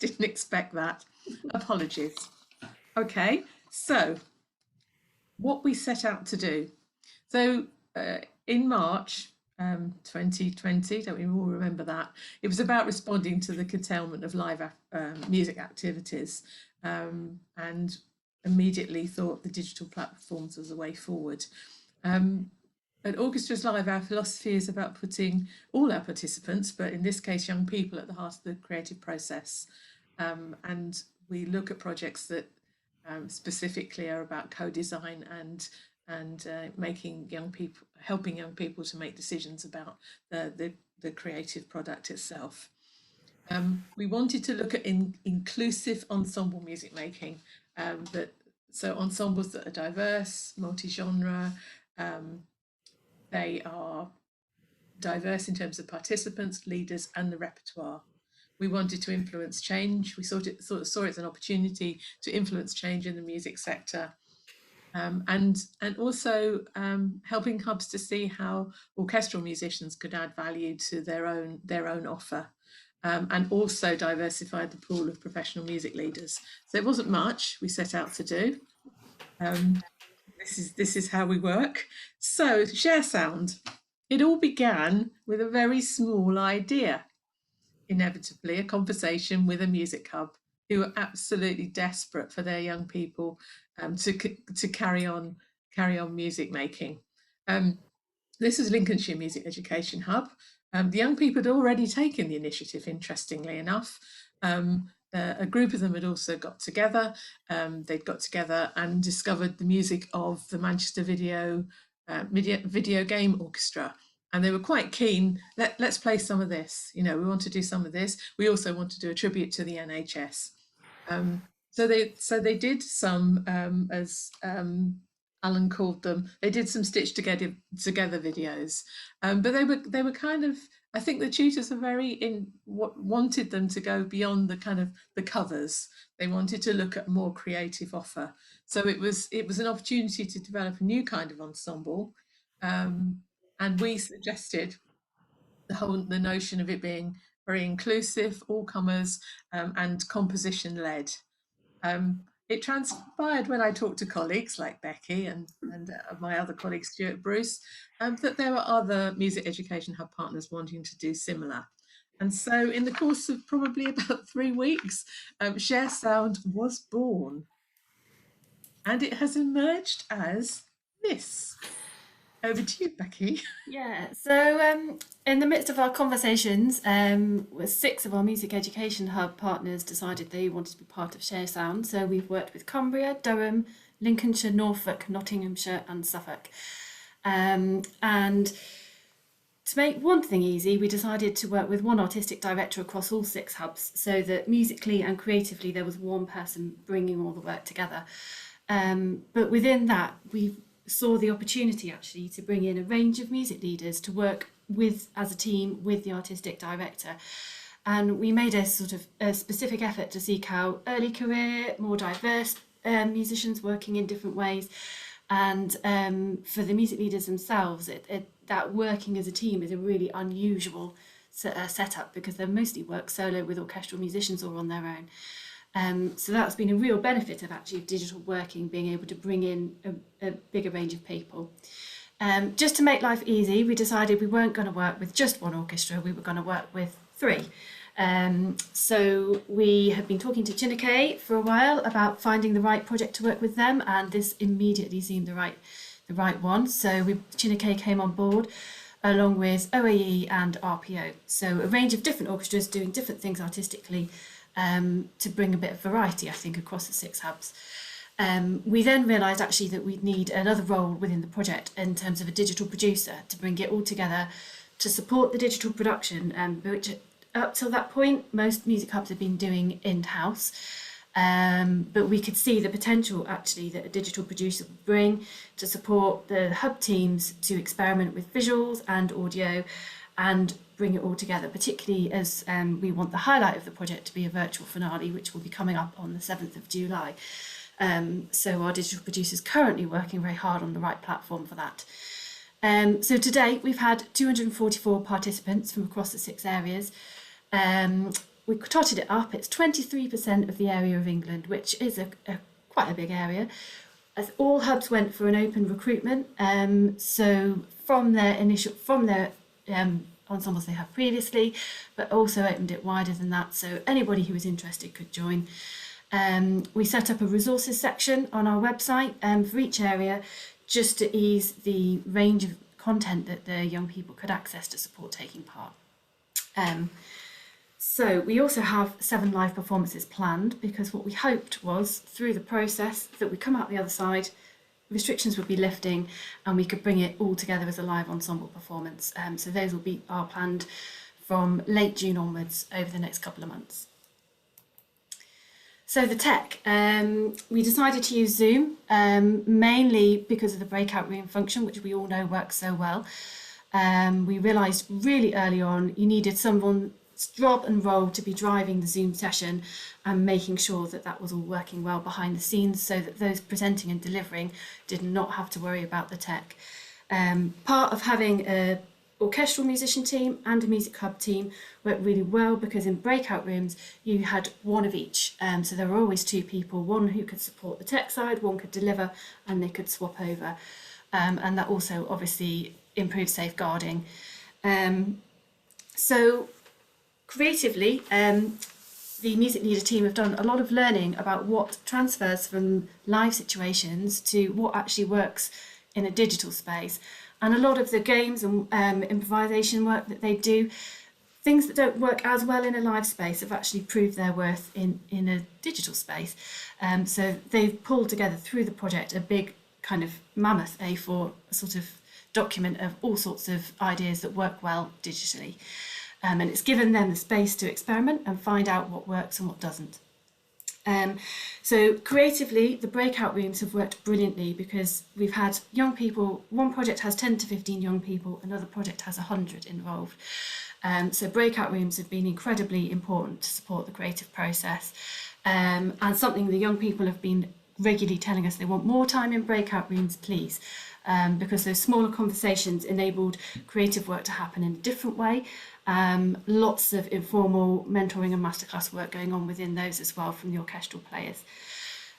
didn't expect that. Apologies. Okay, so what we set out to do. So in March 2020, don't we all remember that? It was about responding to the curtailment of live music activities, and immediately thought the digital platforms was the way forward. At Orchestras Live, our philosophy is about putting all our participants, but in this case young people, at the heart of the creative process. And we look at projects that specifically are about co-design and making young people, helping young people to make decisions about the creative product itself. We wanted to look at inclusive ensemble music making, so ensembles that are diverse, multi-genre. They are diverse in terms of participants, leaders, and the repertoire. We wanted to influence change. We saw it as an opportunity to influence change in the music sector. and also helping hubs to see how orchestral musicians could add value to their own offer, and also diversified the pool of professional music leaders. So it wasn't much we set out to do. This is how we work. So share sound. It all began with a very small idea. Inevitably, a conversation with a music hub who are absolutely desperate for their young people to carry on music making. This is Lincolnshire Music Education Hub. The young people had already taken the initiative, interestingly enough. A group of them had also got together. They'd got together and discovered the music of the Manchester Video Game Orchestra. And they were quite keen, let's play some of this. You know, we want to do some of this. We also want to do a tribute to the NHS. So they did some, as Alan called them, they did some stitched together videos. But they were kind of, I think the tutors are wanted them to go beyond the kind of the covers. They wanted to look at a more creative offer. So it was an opportunity to develop a new kind of ensemble. And we suggested the notion of it being very inclusive, all comers, and composition led. It transpired when I talked to colleagues like Becky and my other colleague Stuart Bruce, that there were other music education hub partners wanting to do similar. And so in the course of probably about 3 weeks, Share Sound was born. And it has emerged as this. Over to you, Becky. Yeah, so in the midst of our conversations, 6 of our music education hub partners decided they wanted to be part of Share Sound. So we've worked with Cumbria, Durham, Lincolnshire, Norfolk, Nottinghamshire and Suffolk. And to make one thing easy, we decided to work with one artistic director across all 6 hubs, so that musically and creatively there was one person bringing all the work together. But within that, we saw the opportunity actually to bring in a range of music leaders to work with as a team with the artistic director. And we made a sort of a specific effort to seek out early career, more diverse musicians working in different ways. And for the music leaders themselves, that working as a team is a really unusual setup, because they mostly work solo with orchestral musicians or on their own. So that's been a real benefit of actually digital working, being able to bring in a bigger range of people. Just to make life easy, we decided we weren't going to work with just one orchestra, we were going to work with 3. So we have been talking to Chineke for a while about finding the right project to work with them, and this immediately seemed the right one. So Chineke came on board along with OAE and RPO. So a range of different orchestras doing different things artistically, to bring a bit of variety, I think, across the 6 hubs. We then realised actually that we'd need another role within the project in terms of a digital producer to bring it all together to support the digital production, which up till that point most music hubs have been doing in-house. But we could see the potential actually that a digital producer would bring to support the hub teams to experiment with visuals and audio and bring it all together, particularly as we want the highlight of the project to be a virtual finale, which will be coming up on the 7th of July. So our digital producer is currently working very hard on the right platform for that. So to date, we've had 244 participants from across the 6 areas. We totted it up, it's 23% of the area of England, which is quite a big area. As all hubs went for an open recruitment, so from their ensembles they have previously, but also opened it wider than that, so anybody who was interested could join. We set up a resources section on our website for each area, just to ease the range of content that the young people could access to support taking part. So we also have 7 live performances planned, because what we hoped was through the process that we come out the other side, restrictions would be lifting and we could bring it all together as a live ensemble performance. So those are planned from late June onwards over the next couple of months. So the tech, we decided to use Zoom, mainly because of the breakout room function, which we all know works so well. We realised really early on you needed someone job and role to be driving the Zoom session and making sure that that was all working well behind the scenes, so that those presenting and delivering did not have to worry about the tech. Part of having a orchestral musician team and a music hub team worked really well, because in breakout rooms you had one of each, so there were always two people, one who could support the tech side, one could deliver, and they could swap over, and that also obviously improved safeguarding. So creatively, the music leader team have done a lot of learning about what transfers from live situations to what actually works in a digital space. And a lot of the games and improvisation work that they do, things that don't work as well in a live space, have actually proved their worth in a digital space. So they've pulled together through the project a big kind of mammoth A4 sort of document of all sorts of ideas that work well digitally. And it's given them the space to experiment and find out what works and what doesn't. So creatively, the breakout rooms have worked brilliantly, because we've had young people, one project has 10 to 15 young people, another project has 100 involved. So breakout rooms have been incredibly important to support the creative process, and something the young people have been regularly telling us they want more time in breakout rooms, please, because those smaller conversations enabled creative work to happen in a different way. Lots of informal mentoring and masterclass work going on within those as well from the orchestral players.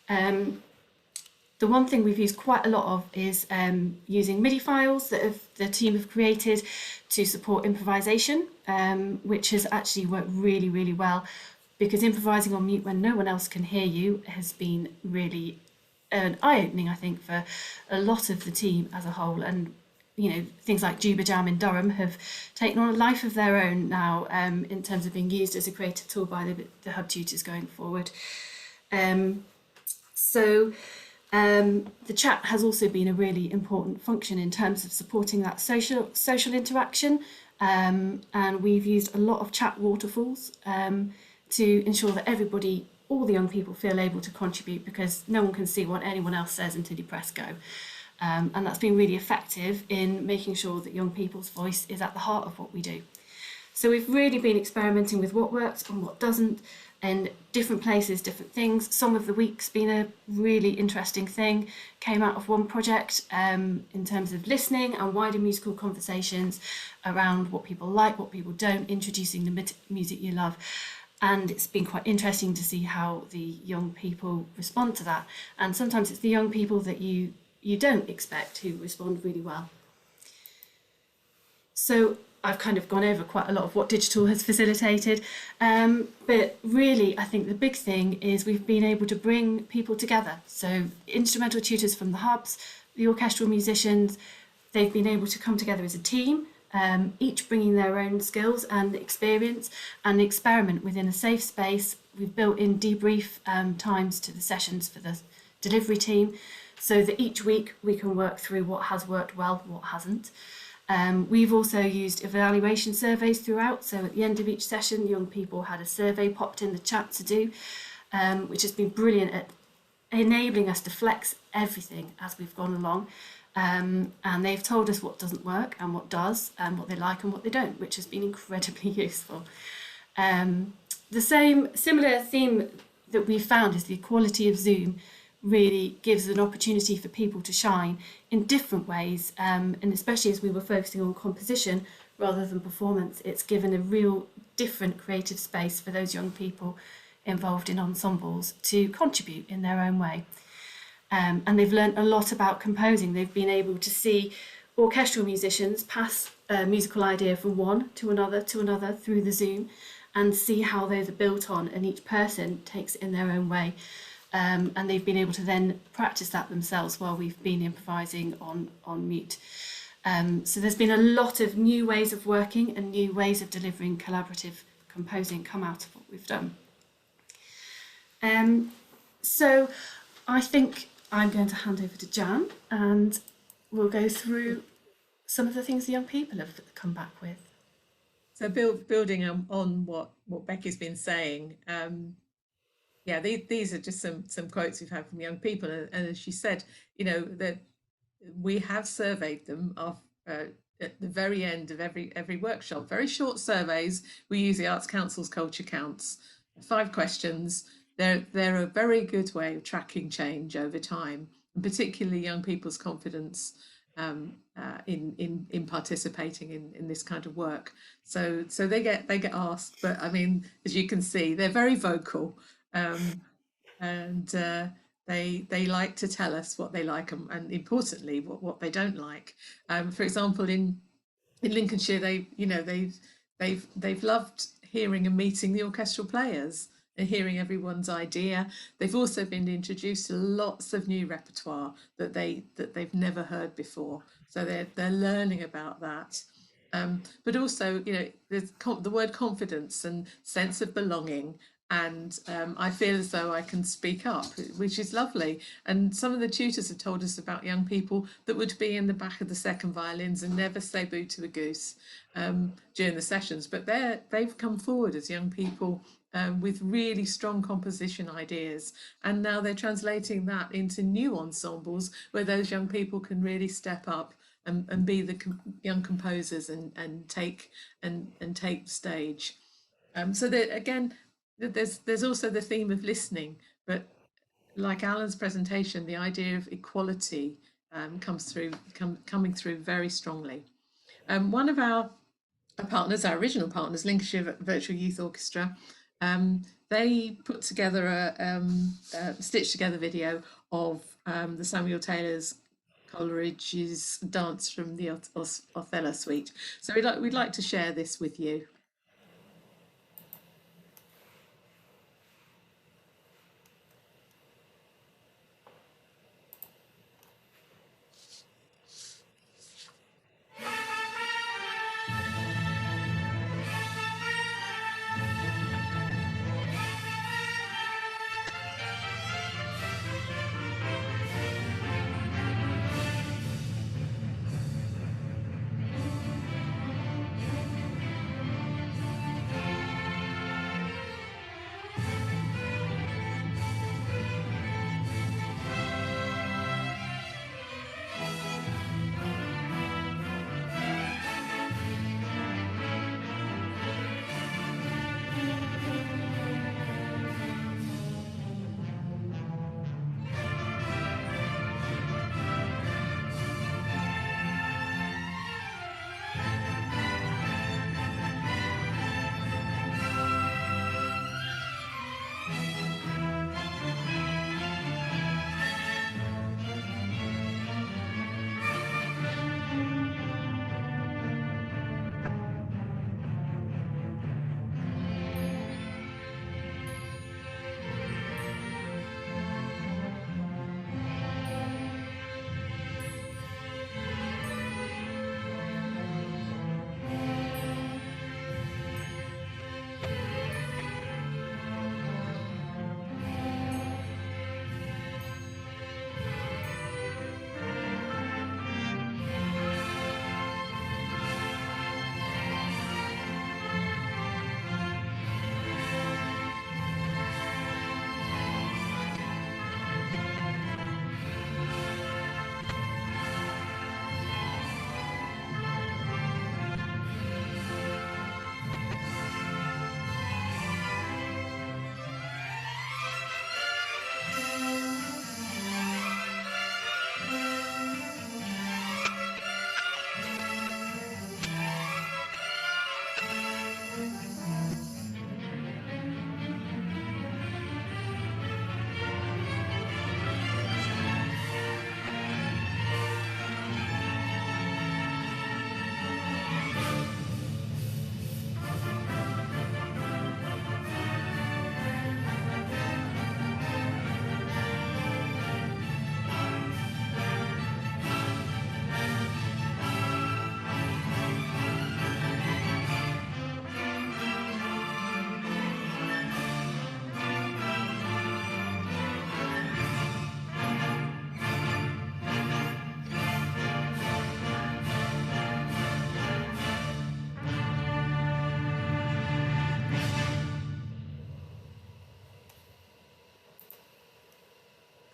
The one thing we've used quite a lot of is using MIDI files that the team have created to support improvisation, which has actually worked really, really well, because improvising on mute when no one else can hear you has been really eye-opening, I think, for a lot of the team as a whole. And things like Juba Jam in Durham have taken on a life of their own now, in terms of being used as a creative tool by the hub tutors going forward. So the chat has also been a really important function in terms of supporting that social interaction, and we've used a lot of chat waterfalls to ensure that everybody, all the young people, feel able to contribute, because no one can see what anyone else says until you press go. And that's been really effective in making sure that young people's voice is at the heart of what we do. So we've really been experimenting with what works and what doesn't, and different places, different things. Song of the Week's been a really interesting thing, came out of one project in terms of listening and wider musical conversations around what people like, what people don't, introducing the music you love. And it's been quite interesting to see how the young people respond to that. And sometimes it's the young people that you don't expect who respond really well. So I've kind of gone over quite a lot of what digital has facilitated, but really I think the big thing is we've been able to bring people together. So instrumental tutors from the hubs, the orchestral musicians, they've been able to come together as a team, each bringing their own skills and experience, and experiment within a safe space. We've built in debrief times to the sessions for the delivery team, so that each week we can work through what has worked well, what hasn't. We've also used evaluation surveys throughout, so at the end of each session, young people had a survey popped in the chat to do, which has been brilliant at enabling us to flex everything as we've gone along. And they've told us what doesn't work and what does, and what they like and what they don't, which has been incredibly useful. Similar theme that we found is the equality of Zoom really gives an opportunity for people to shine in different ways, and especially as we were focusing on composition rather than performance, it's given a real different creative space for those young people involved in ensembles to contribute in their own way. And they've learned a lot about composing. They've been able to see orchestral musicians pass a musical idea from one to another through the Zoom, and see how those are built on, and each person takes it in their own way. And they've been able to then practice that themselves while we've been improvising on mute. So there's been a lot of new ways of working and new ways of delivering collaborative composing come out of what we've done. So I think I'm going to hand over to Jan, and we'll go through some of the things the young people have come back with. So building on what Becky's been saying, these are just some quotes we've had from young people, and as she said, that we have surveyed them at the very end of every workshop. Very short surveys. We use the Arts Council's culture counts. 5 questions. They're a very good way of tracking change over time, and particularly young people's confidence in participating in this kind of work. So they get asked, but I mean, as you can see, they're very vocal, and they like to tell us what they like and importantly what they don't like. For example, in Lincolnshire, they've loved hearing and meeting the orchestral players and hearing everyone's idea. They've also been introduced to lots of new repertoire that they've never heard before. So they're learning about that. But also, there's the word confidence and sense of belonging. And I feel as though I can speak up, which is lovely. And some of the tutors have told us about young people that would be in the back of the second violins and never say boo to a goose during the sessions. But they've come forward as young people with really strong composition ideas. And now they're translating that into new ensembles where those young people can really step up and be the young composers and take the stage. So that again, there's also the theme of listening, but like Alan's presentation, the idea of equality coming through very strongly. One of our partners, our original partners, Lincolnshire Virtual Youth Orchestra, they put together a stitched together video of the Samuel Taylor's Coleridge's dance from the Othello suite. So we'd like to share this with you.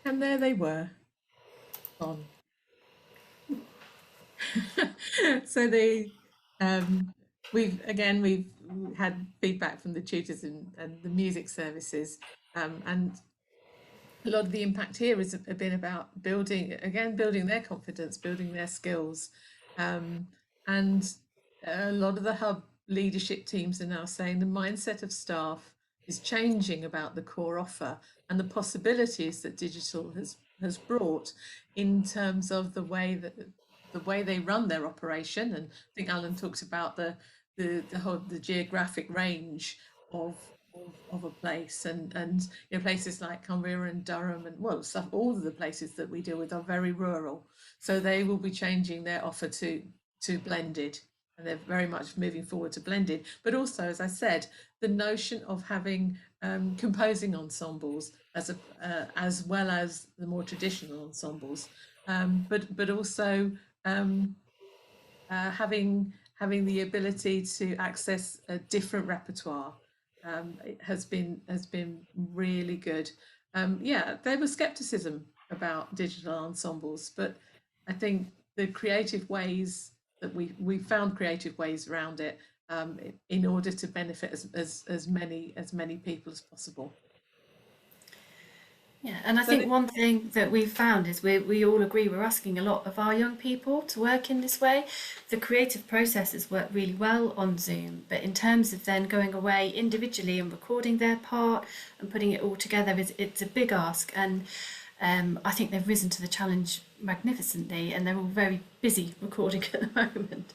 And there they were, on. So we've had feedback from the tutors and the music services, and a lot of the impact here has been about building their confidence, building their skills, and a lot of the hub leadership teams are now saying the mindset of staff is changing about the core offer and the possibilities that digital has brought in terms of the way they run their operation. And I think Alan talks about the geographic range of a place, and places like Cumbria and Durham, and all of the places that we deal with are very rural, so they will be changing their offer to blended, and they're very much moving forward to blended. But also, as I said, the notion of having composing ensembles as well as the more traditional ensembles, but also having the ability to access a different repertoire. It has been really good. There was skepticism about digital ensembles, but I think the creative ways that we found creative ways around it, in order to benefit as many people as possible. Yeah, and I think one thing that we've found is we all agree we're asking a lot of our young people to work in this way. The creative processes work really well on Zoom, but in terms of then going away individually and recording their part and putting it all together, it's a big ask. And I think they've risen to the challenge magnificently, and they're all very busy recording at the moment.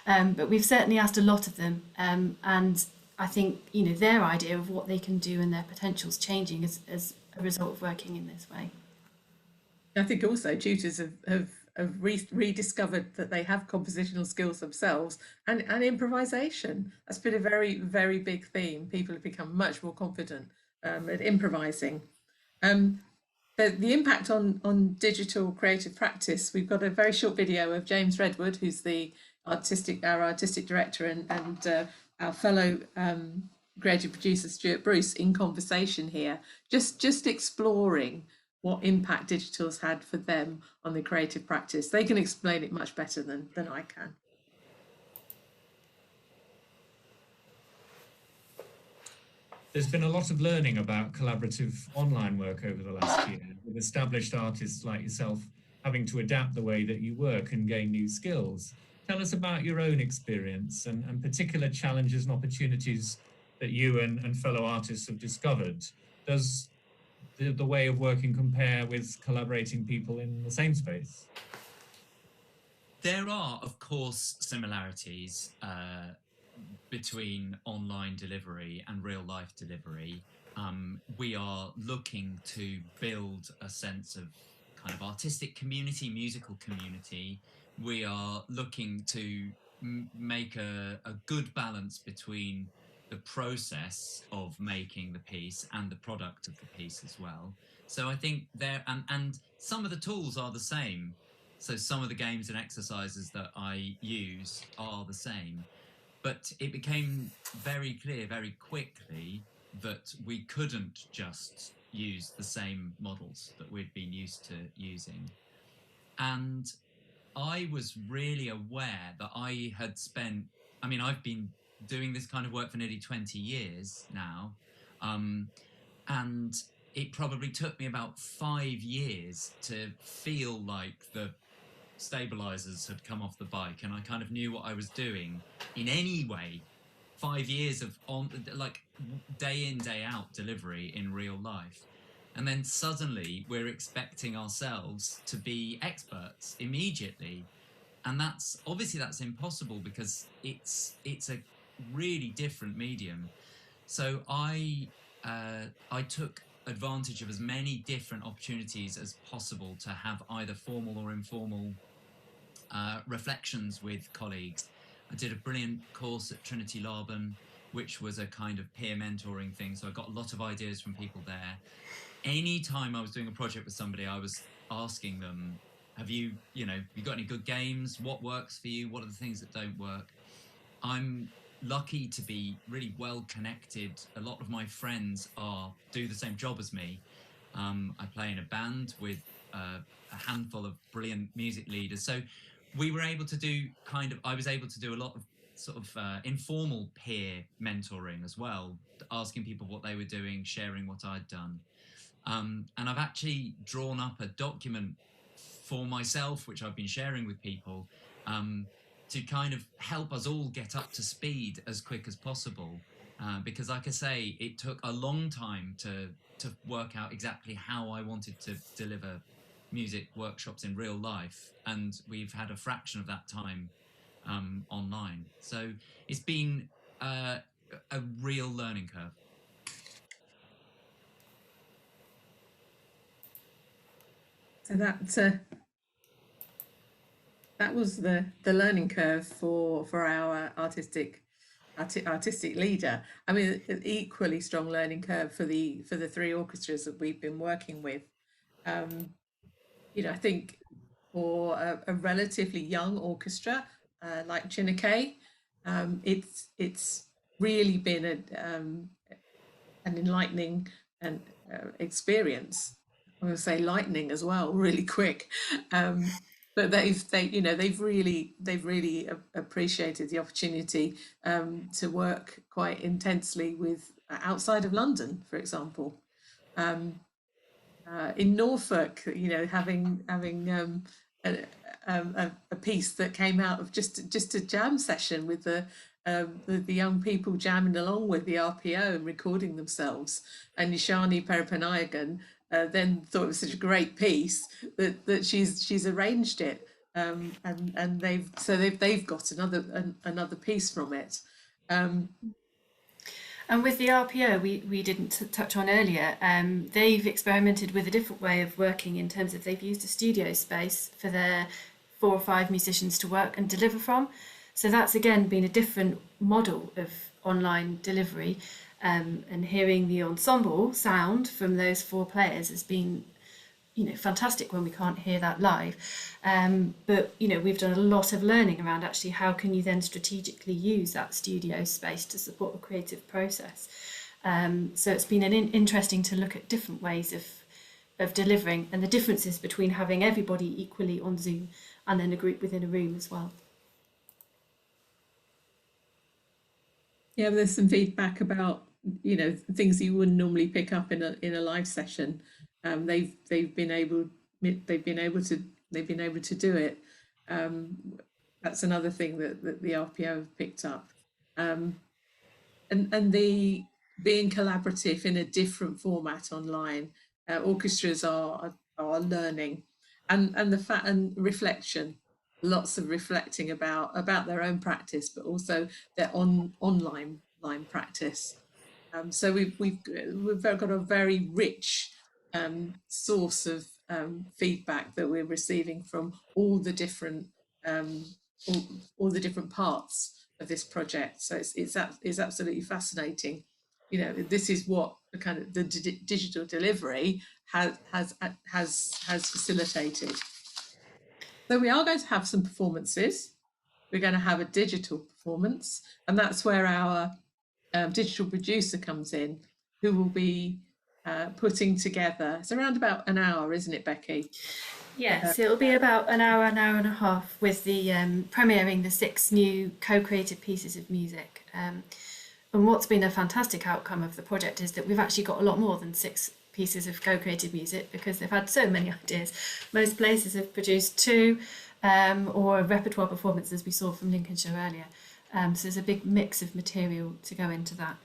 But we've certainly asked a lot of them, and I think their idea of what they can do and their potential's changing as a result of working in this way. I think also tutors have rediscovered that they have compositional skills themselves, and improvisation. That's been a very, very big theme. People have become much more confident at improvising. The impact on digital creative practice, we've got a very short video of James Redwood, who's our artistic director, and our fellow creative producer Stuart Bruce in conversation here, just exploring what impact digital's had for them on the creative practice. They can explain it much better than I can. There's been a lot of learning about collaborative online work over the last year, with established artists like yourself having to adapt the way that you work and gain new skills. Tell us about your own experience and particular challenges and opportunities that you and fellow artists have discovered. Does the way of working compare with collaborating people in the same space? There are, of course, similarities between online delivery and real life delivery. We are looking to build a sense of kind of artistic community, musical community. We are looking to make a good balance between the process of making the piece and the product of the piece as well. So I think and some of the tools are the same. So some of the games and exercises that I use are the same. But it became very clear very quickly that we couldn't just use the same models that we'd been used to using. And I was really aware that I've been doing this kind of work for nearly 20 years now. And it probably took me about 5 years to feel like the stabilizers had come off the bike and I kind of knew what I was doing in any way. 5 years of day in, day out delivery in real life. And then suddenly we're expecting ourselves to be experts immediately. And that's impossible because it's a really different medium. So I took advantage of as many different opportunities as possible to have either formal or informal reflections with colleagues. I did a brilliant course at Trinity Laban, which was a kind of peer mentoring thing. So I got a lot of ideas from people there. Anytime I was doing a project with somebody, I was asking them, have you got any good games? What works for you? What are the things that don't work? I'm lucky to be really well connected. A lot of my friends do the same job as me. I play in a band with a handful of brilliant music leaders. So we were able to do I was able to do a lot of sort of informal peer mentoring as well, asking people what they were doing, sharing what I'd done. And I've actually drawn up a document for myself, which I've been sharing with people, to kind of help us all get up to speed as quick as possible. Because like I say, it took a long time to work out exactly how I wanted to deliver music workshops in real life. And we've had a fraction of that time online. So it's been a real learning curve. So that was the learning curve for our artistic leader. I mean, an equally strong learning curve for the 3 orchestras that we've been working with. You know, I think for a relatively young orchestra like Chineke, it's really been an enlightening and experience. I'm going to say lightning as well, really quick. But they've really appreciated the opportunity to work quite intensely with outside of London, for example. In Norfolk, you know, having a piece that came out of just a jam session with the young people jamming along with the RPO and recording themselves, and Nishani Peripanayagan then thought it was such a great piece that she's arranged it, and they've got another piece from it. And with the RPO, we didn't touch on earlier, they've experimented with a different way of working in terms of they've used a studio space for their 4 or 5 musicians to work and deliver from. So that's again been a different model of online delivery, and hearing the ensemble sound from those 4 players has been, you know, fantastic when we can't hear that live. But, you know, we've done a lot of learning around actually how can you then strategically use that studio space to support the creative process. So it's been interesting to look at different ways of delivering and the differences between having everybody equally on Zoom and then a group within a room as well. Yeah, there's some feedback about, you know, things you wouldn't normally pick up in a live session. They've been able to do it. That's another thing that the RPO have picked up, and the being collaborative in a different format online. Orchestras are learning, and the fact and reflection. Lots of reflecting about their own practice, but also their online practice. So we've got a very rich source of feedback that we're receiving from all the different all the different parts of this project. So it's absolutely fascinating. You know, this is what the kind of the digital delivery has facilitated. So we are going to have some performances. We're going to have a digital performance, and that's where our digital producer comes in, who will be putting together, it's around about an hour, isn't it, Becky? Yes, it'll be about an hour and a half with the premiering the 6 new co-created pieces of music. And what's been a fantastic outcome of the project is that we've actually got a lot more than 6 pieces of co-created music because they've had so many ideas. Most places have produced 2 or a repertoire performance, as we saw from Lincolnshire earlier. So there's a big mix of material to go into that.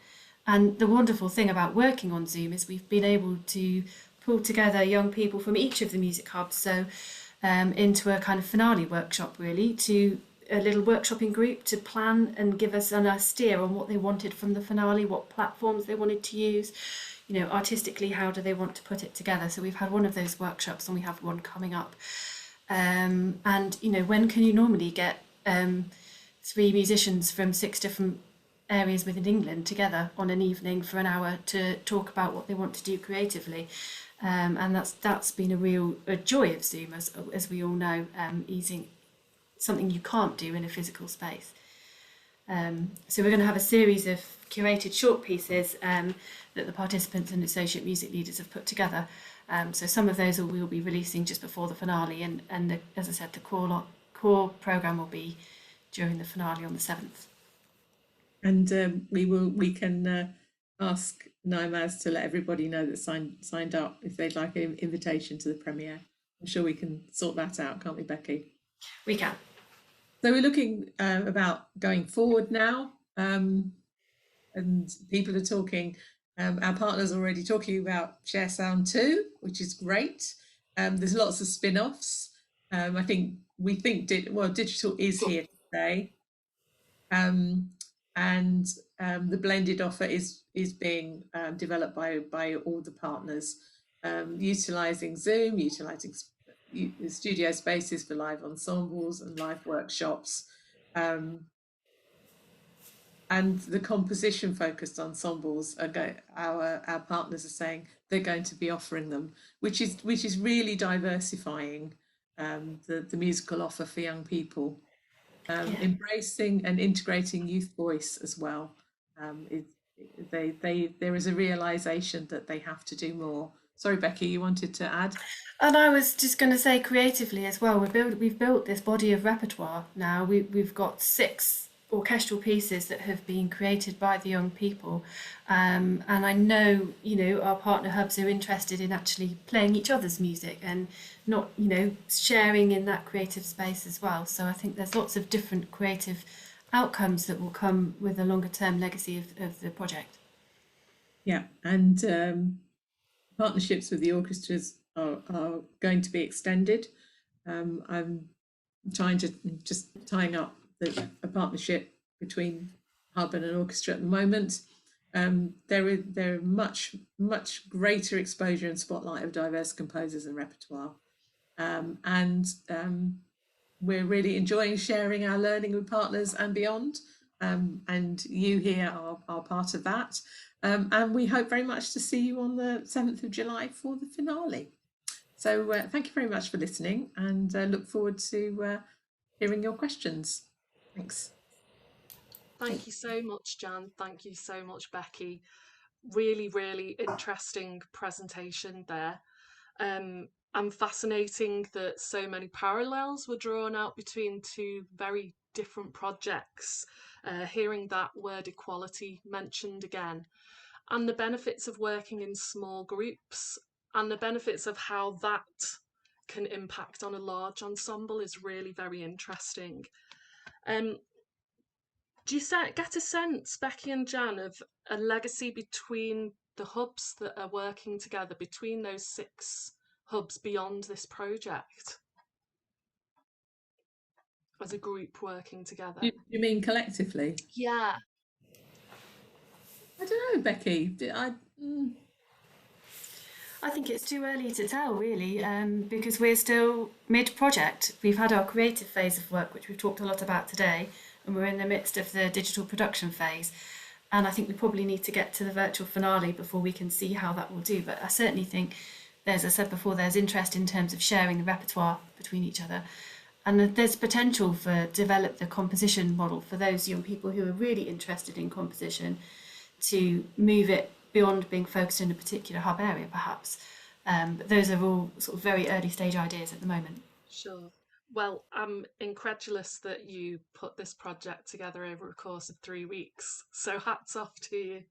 And the wonderful thing about working on Zoom is we've been able to pull together young people from each of the music hubs, so into a kind of finale workshop, really, to a little workshopping group to plan and give us a steer on what they wanted from the finale, what platforms they wanted to use, you know, artistically, how do they want to put it together. So we've had one of those workshops and we have one coming up. And, you know, when can you normally get 3 musicians from 6 different areas within England together on an evening for an hour to talk about what they want to do creatively? And that's been a joy of Zoom, as we all know, easing something you can't do in a physical space. So we're going to have a series of curated short pieces that the participants and associate music leaders have put together. So some of those we'll be releasing just before the finale, and as I said, the call core programme will be during the finale on the 7th. And we can ask Naimaz to let everybody know that signed up if they'd like an invitation to the premiere. I'm sure we can sort that out, can't we, Becky? We can. So we're looking about going forward now, and people are talking. Our partner's already talking about Share Sound 2, which is great. There's lots of spin-offs. I think digital is here to stay. And the blended offer is being developed by all the partners, utilising Zoom, utilising studio spaces for live ensembles and live workshops, and the composition focused ensembles our partners are saying they're going to be offering them, which is really diversifying the musical offer for young people. Embracing and integrating youth voice as well. There is a realization that they have to do more. Sorry, Becky, you wanted to add? And I was just going to say, creatively as well, we've built this body of repertoire now. We've got 6 orchestral pieces that have been created by the young people, and I know, you know, our partner hubs are interested in actually playing each other's music and not, you know, sharing in that creative space as well. So I think there's lots of different creative outcomes that will come with a longer term legacy of the project. Yeah, and partnerships with the orchestras are going to be extended. I'm tying up a partnership between Hub and an orchestra at the moment. There are much greater exposure and spotlight of diverse composers and repertoire, and we're really enjoying sharing our learning with partners and beyond, and you here are part of that, and we hope very much to see you on the 7th of July for the finale. So thank you very much for listening, and look forward to hearing your questions. Thanks. Thank you so much, Jan. Thank you so much, Becky. Really, really interesting presentation there. And fascinating that so many parallels were drawn out between 2 very different projects. Hearing that word equality mentioned again, and the benefits of working in small groups, and the benefits of how that can impact on a large ensemble is really very interesting. Do you get a sense, Becky and Jan, of a legacy between the hubs that are working together, between those 6 hubs beyond this project, as a group working together? You mean collectively? Yeah. I don't know, Becky. I think it's too early to tell, really, because we're still mid-project. We've had our creative phase of work, which we've talked a lot about today, and we're in the midst of the digital production phase. And I think we probably need to get to the virtual finale before we can see how that will do. But I certainly think, as I said before, there's interest in terms of sharing the repertoire between each other. And there's potential for develop the composition model for those young people who are really interested in composition, to move it beyond being focused in a particular hub area, perhaps. But those are all sort of very early stage ideas at the moment. Sure. Well, I'm incredulous that you put this project together over a course of 3 weeks. So hats off to you.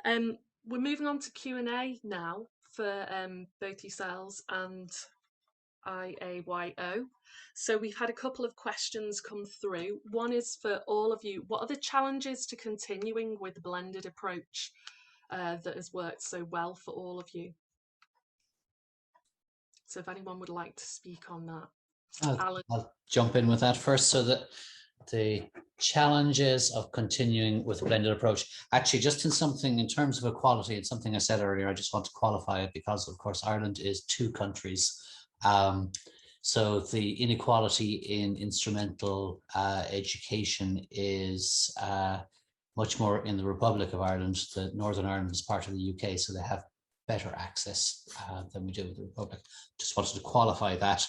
We're moving on to Q&A now for both yourselves and IAYO. So we've had a couple of questions come through. One is for all of you. What are the challenges to continuing with the blended approach that has worked so well for all of you? So if anyone would like to speak on that. I'll jump in with that first. So that the challenges of continuing with a blended approach, actually just in terms of equality, it's something I said earlier, I just want to qualify it because of course Ireland is 2 countries. So the inequality in instrumental education is much more in the Republic of Ireland. The Northern Ireland is part of the UK, so they have better access than we do with the Republic. Just wanted to qualify that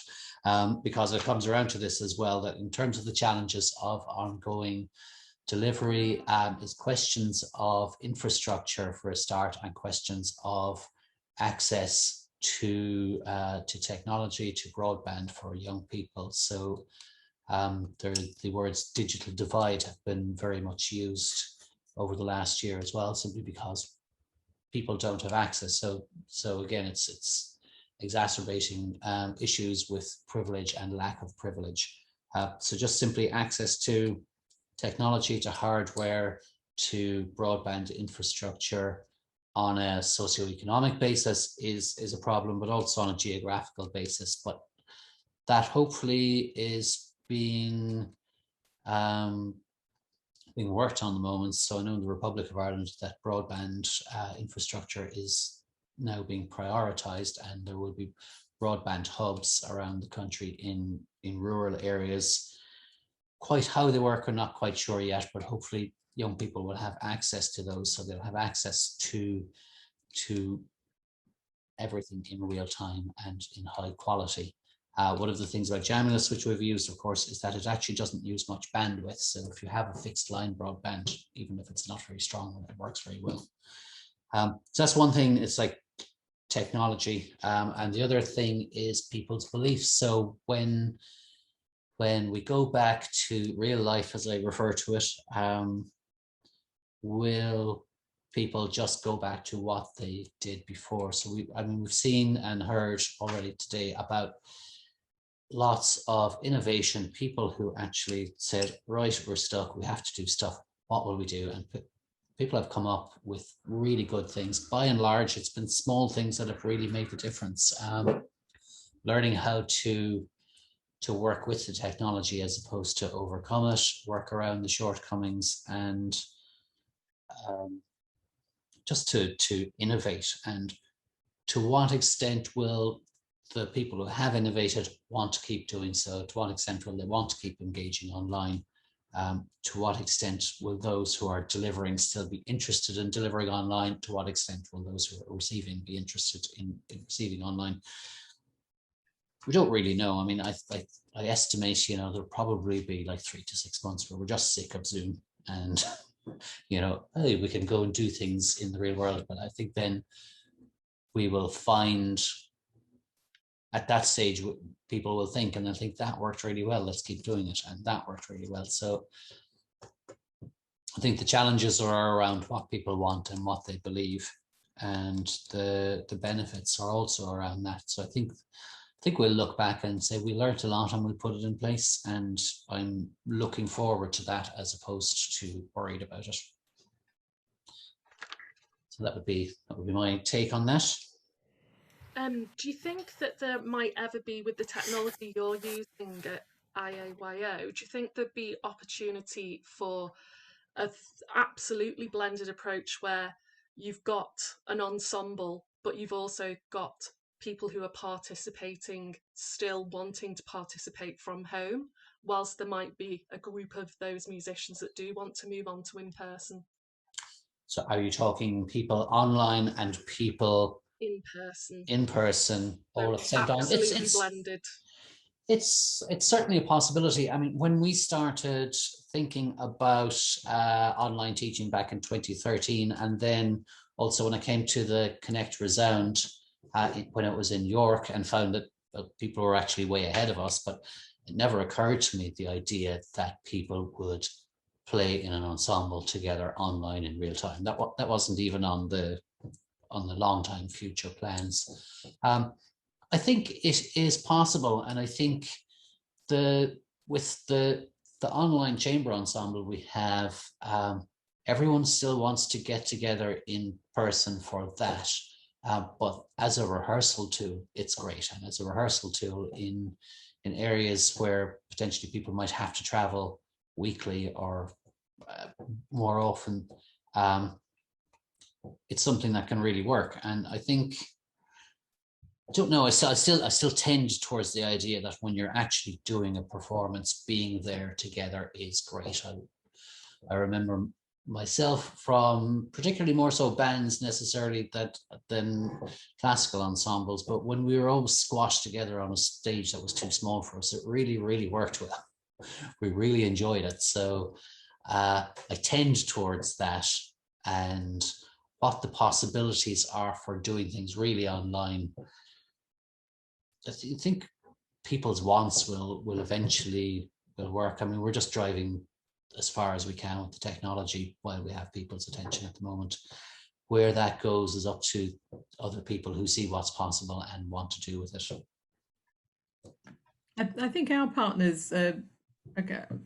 because it comes around to this as well, that in terms of the challenges of ongoing delivery is questions of infrastructure for a start, and questions of access to technology, to broadband for young people. So the words digital divide have been very much used over the last year as well, simply because people don't have access. So again, it's exacerbating issues with privilege and lack of privilege. So just simply access to technology, to hardware, to broadband infrastructure on a socioeconomic basis is a problem, but also on a geographical basis. But that hopefully is being worked on at the moment. So I know in the Republic of Ireland that broadband infrastructure is now being prioritised, and there will be broadband hubs around the country in rural areas. Quite how they work, I'm not quite sure yet, but hopefully young people will have access to those, so they'll have access to everything in real time and in high quality. One of the things about Jamulus, which we've used, of course, is that it actually doesn't use much bandwidth. So if you have a fixed line broadband, even if it's not very strong, it works very well. So that's one thing. It's like technology, and the other thing is people's beliefs. So when we go back to real life, as I refer to it, will people just go back to what they did before? So we've seen and heard already today about lots of innovation, people who actually said, right, we're stuck, we have to do stuff, what will we do? And people have come up with really good things. By and large, it's been small things that have really made the difference. Learning how to work with the technology as opposed to overcome it, work around the shortcomings, and just to innovate. And to what extent will the people who have innovated want to keep doing so? To what extent will they want to keep engaging online? To what extent will those who are delivering still be interested in delivering online? To what extent will those who are receiving be interested in receiving online? We don't really know. I mean, I estimate, there'll probably be like 3 to 6 months where we're just sick of Zoom, and hey, we can go and do things in the real world. But I think then we will find at that stage, people will think, and they'll think, that worked really well, let's keep doing it, and that worked really well. So I think the challenges are around what people want and what they believe, and the benefits are also around that. So I think we'll look back and say we learned a lot and we'll put it in place, and I'm looking forward to that as opposed to worried about it. So that would be my take on that. Do you think that there might ever be, with the technology you're using at IAYO, do you think there'd be opportunity for an absolutely blended approach where you've got an ensemble, but you've also got people who are participating still wanting to participate from home, whilst there might be a group of those musicians that do want to move on to in person? So are you talking people online and people in person all at the same time? Absolutely blended. It's certainly a possibility. I mean, when we started thinking about online teaching back in 2013, and then also when I came to the Connect Resound when it was in York, and found that people were actually way ahead of us, but it never occurred to me the idea that people would play in an ensemble together online in real time. That wasn't even on the long time future plans. I think it is possible, and I think with the online chamber ensemble we have, everyone still wants to get together in person for that, but as a rehearsal tool, it's great, and as a rehearsal tool in areas where potentially people might have to travel weekly or more often, it's something that can really work. And I think, I don't know, I still tend towards the idea that when you're actually doing a performance, being there together is great. I remember myself from particularly more so bands necessarily than classical ensembles, but when we were all squashed together on a stage that was too small for us, it really, really worked well. We really enjoyed it. So I tend towards that, and what the possibilities are for doing things really online think people's wants will eventually work. I mean, we're just driving as far as we can with the technology while we have people's attention at the moment. Where that goes is up to other people who see what's possible and want to do with it. I think our partners,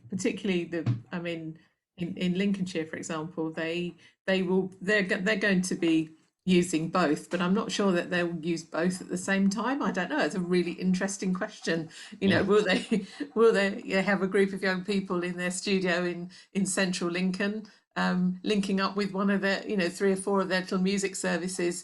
particularly in Lincolnshire, for example, they're going to be using both, but I'm not sure that they'll use both at the same time. I don't know. It's a really interesting question. You know, will they have a group of young people in their studio in central Lincoln, linking up with one of their, 3 or 4 of their little music services,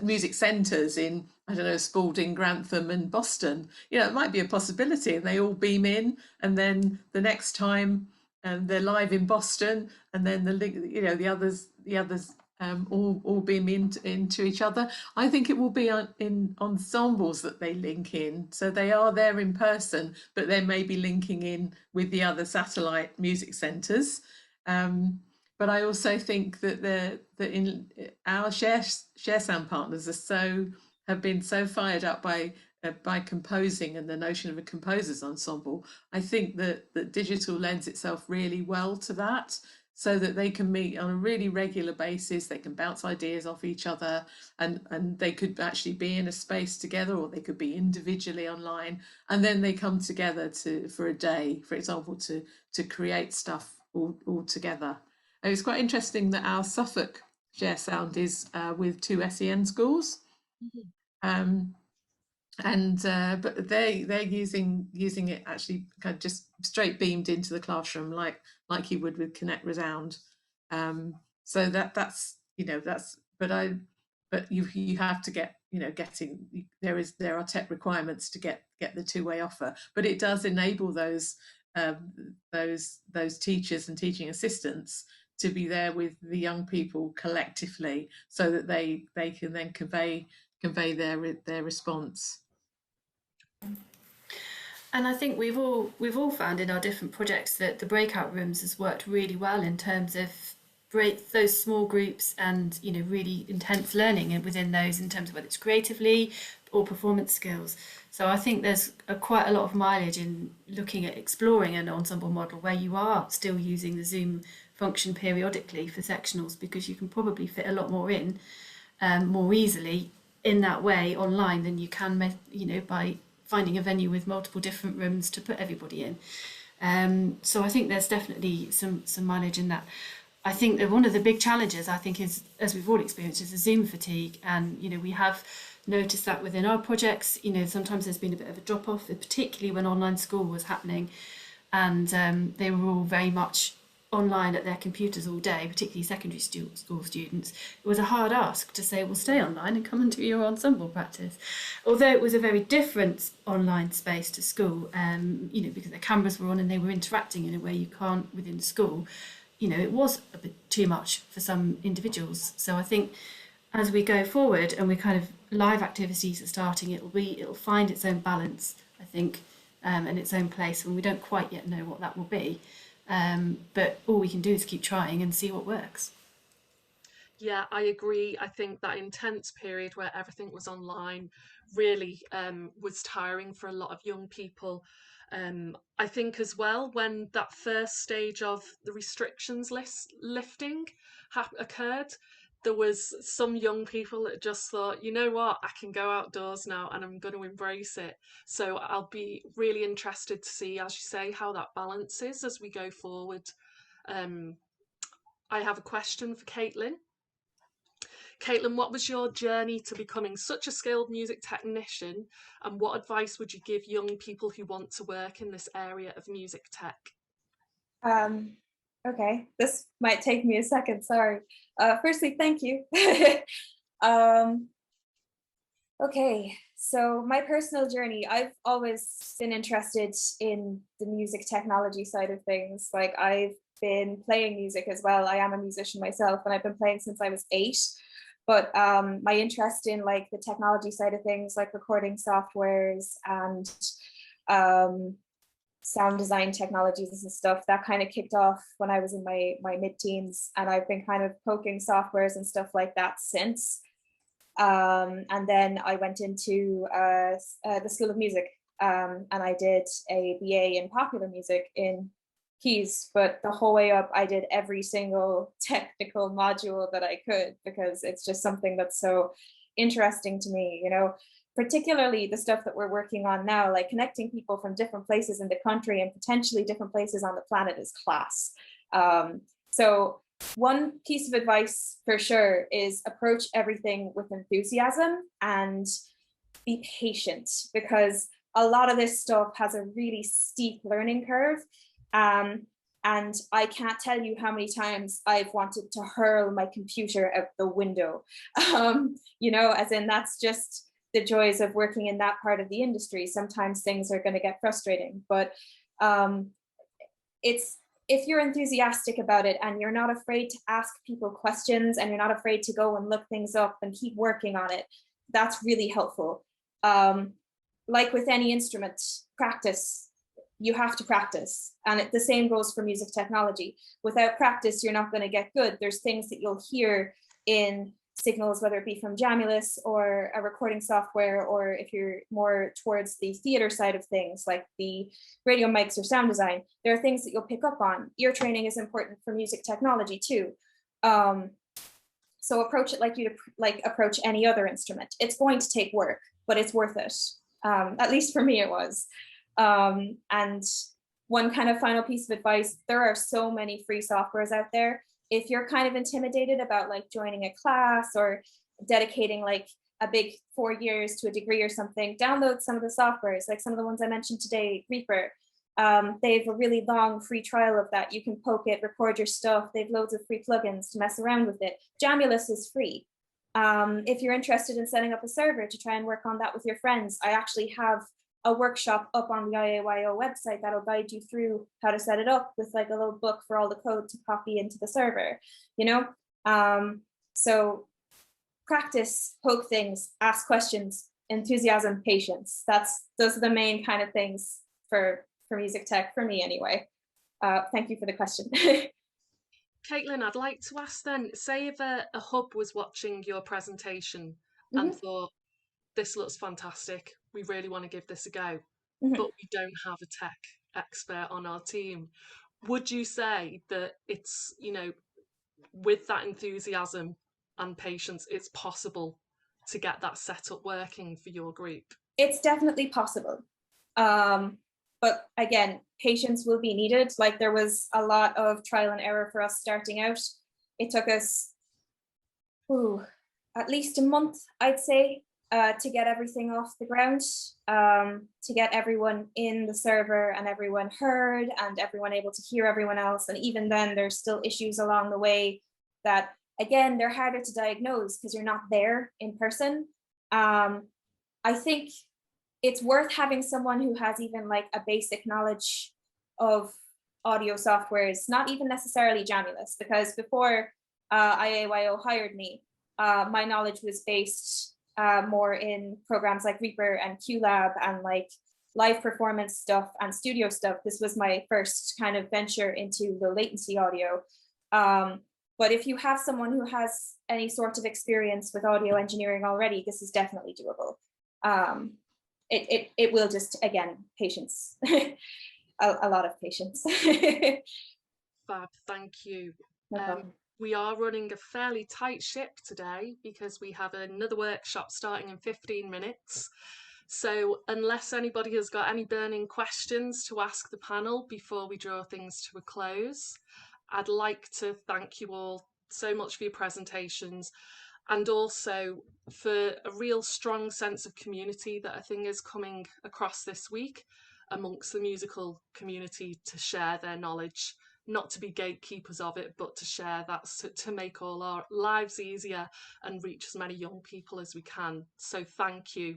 music centres in, I don't know, Spalding, Grantham and Boston. It might be a possibility, and they all beam in, and then the next time they're live in Boston, and then the others all beam into each other. I think it will be in ensembles that they link in, so they are there in person, but they may be linking in with the other satellite music centres. But I also think that in our share sound partners have been so fired up by composing and the notion of a composer's ensemble. I think that digital lends itself really well to that, so that they can meet on a really regular basis. They can bounce ideas off each other, and they could actually be in a space together, or they could be individually online, and then they come together for a day, for example, to create stuff all together. And it's quite interesting that our Suffolk Share Sound is with 2 SEN schools. But they're using it actually kind of just straight beamed into the classroom, like you would with Connect Resound. So that's but you have to get there are tech requirements to get the two-way offer, but it does enable those teachers and teaching assistants to be there with the young people collectively, so that they can then convey their response. And I think we've all found in our different projects that the breakout rooms has worked really well in terms of those small groups and really intense learning within those, in terms of whether it's creatively or performance skills. So I think there's quite a lot of mileage in looking at exploring an ensemble model where you are still using the Zoom function periodically for sectionals, because you can probably fit a lot more in more easily in that way online than you can by finding a venue with multiple different rooms to put everybody in. So I think there's definitely some mileage in that. I think that one of the big challenges, I think, is, as we've all experienced, is the Zoom fatigue. And, we have noticed that within our projects. Sometimes there's been a bit of a drop-off, particularly when online school was happening. And they were all very much online at their computers all day, particularly secondary school students. It was a hard ask to say, well, stay online and come and do your ensemble practice. Although it was a very different online space to school, because their cameras were on and they were interacting in a way you can't within school. It was a bit too much for some individuals. So I think as we go forward and we kind of live activities are starting, it'll find its own balance, I think, and its own place, and we don't quite yet know what that will be. But all we can do is keep trying and see what works. Yeah, I agree. I think that intense period where everything was online really was tiring for a lot of young people. I think as well, when that first stage of the restrictions lifting occurred, there was some young people that just thought, you know what, I can go outdoors now and I'm going to embrace it. So I'll be really interested to see, as you say, how that balances as we go forward. I have a question for Caitlin. Caitlin, what was your journey to becoming such a skilled music technician, and what advice would you give young people who want to work in this area of music tech? Okay, this might take me a second, sorry. Firstly, thank you. Okay, so my personal journey, I've always been interested in the music technology side of things. Like, I've been playing music as well. I am a musician myself, and I've been playing since I was 8. But my interest in like the technology side of things, like recording softwares and sound design technologies and stuff, that kind of kicked off when I was in my mid-teens, and I've been kind of poking softwares and stuff like that since. And then I went into the School of Music, and I did a BA in popular music in keys, but the whole way up I did every single technical module that I could, because it's just something that's so interesting to me, you know, particularly the stuff that we're working on now, like connecting people from different places in the country and potentially different places on the planet is class. So one piece of advice for sure is approach everything with enthusiasm and be patient, because a lot of this stuff has a really steep learning curve. And I can't tell you how many times I've wanted to hurl my computer out the window, you know, as in that's just the joys of working in that part of the industry. Sometimes things are going to get frustrating, but if you're enthusiastic about it and you're not afraid to ask people questions and you're not afraid to go and look things up and keep working on it, that's really helpful. Like with any instrument, practice. You have to practice. And the same goes for music technology. Without practice, you're not going to get good. There's things that you'll hear in signals, whether it be from Jamulus or a recording software, or if you're more towards the theater side of things, like the radio mics or sound design, there are things that you'll pick up on. Ear training is important for music technology too. So approach it like you'd approach any other instrument. It's going to take work, but it's worth it. At least for me, it was. And one kind of final piece of advice, there are so many free softwares out there. If you're kind of intimidated about like joining a class or dedicating like a big 4 years to a degree or something, download some of the softwares, like some of the ones I mentioned today, Reaper. They have a really long free trial of that. You can poke it, record your stuff. They have loads of free plugins to mess around with it. Jamulus is free. If you're interested in setting up a server to try and work on that with your friends, I actually have a workshop up on the IAYO website that'll guide you through how to set it up, with like a little book for all the code to copy into the server, you know? So practice, poke things, ask questions, enthusiasm, patience. Those are the main kind of things for music tech, for me anyway. Thank you for the question. Caitlin, I'd like to ask then, say if a hub was watching your presentation and thought, this looks fantastic, we really want to give this a go, but we don't have a tech expert on our team. Would you say that it's, you know, with that enthusiasm and patience, it's possible to get that setup working for your group? It's definitely possible. But again, patience will be needed. Like, there was a lot of trial and error for us starting out. It took us at least a month, I'd say, to get everything off the ground, to get everyone in the server and everyone heard and everyone able to hear everyone else. And even then, there's still issues along the way that, again, they're harder to diagnose because you're not there in person. I think it's worth having someone who has even like a basic knowledge of audio softwares, not even necessarily Jamulus, because before IAYO hired me, my knowledge was based more in programs like Reaper and QLab and like live performance stuff and studio stuff. This was my first kind of venture into low latency audio. But if you have someone who has any sort of experience with audio engineering already, this is definitely doable. It will just, again, patience, a lot of patience. Fab, thank you. No problem. We are running a fairly tight ship today because we have another workshop starting in 15 minutes. So unless anybody has got any burning questions to ask the panel before we draw things to a close, I'd like to thank you all so much for your presentations, and also for a real strong sense of community that I think is coming across this week amongst the musical community, to share their knowledge, not to be gatekeepers of it, but to share that, to make all our lives easier and reach as many young people as we can. So thank you.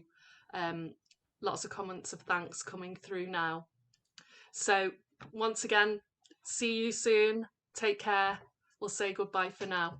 Lots of comments of thanks coming through now. So once again, see you soon. Take care. We'll say goodbye for now.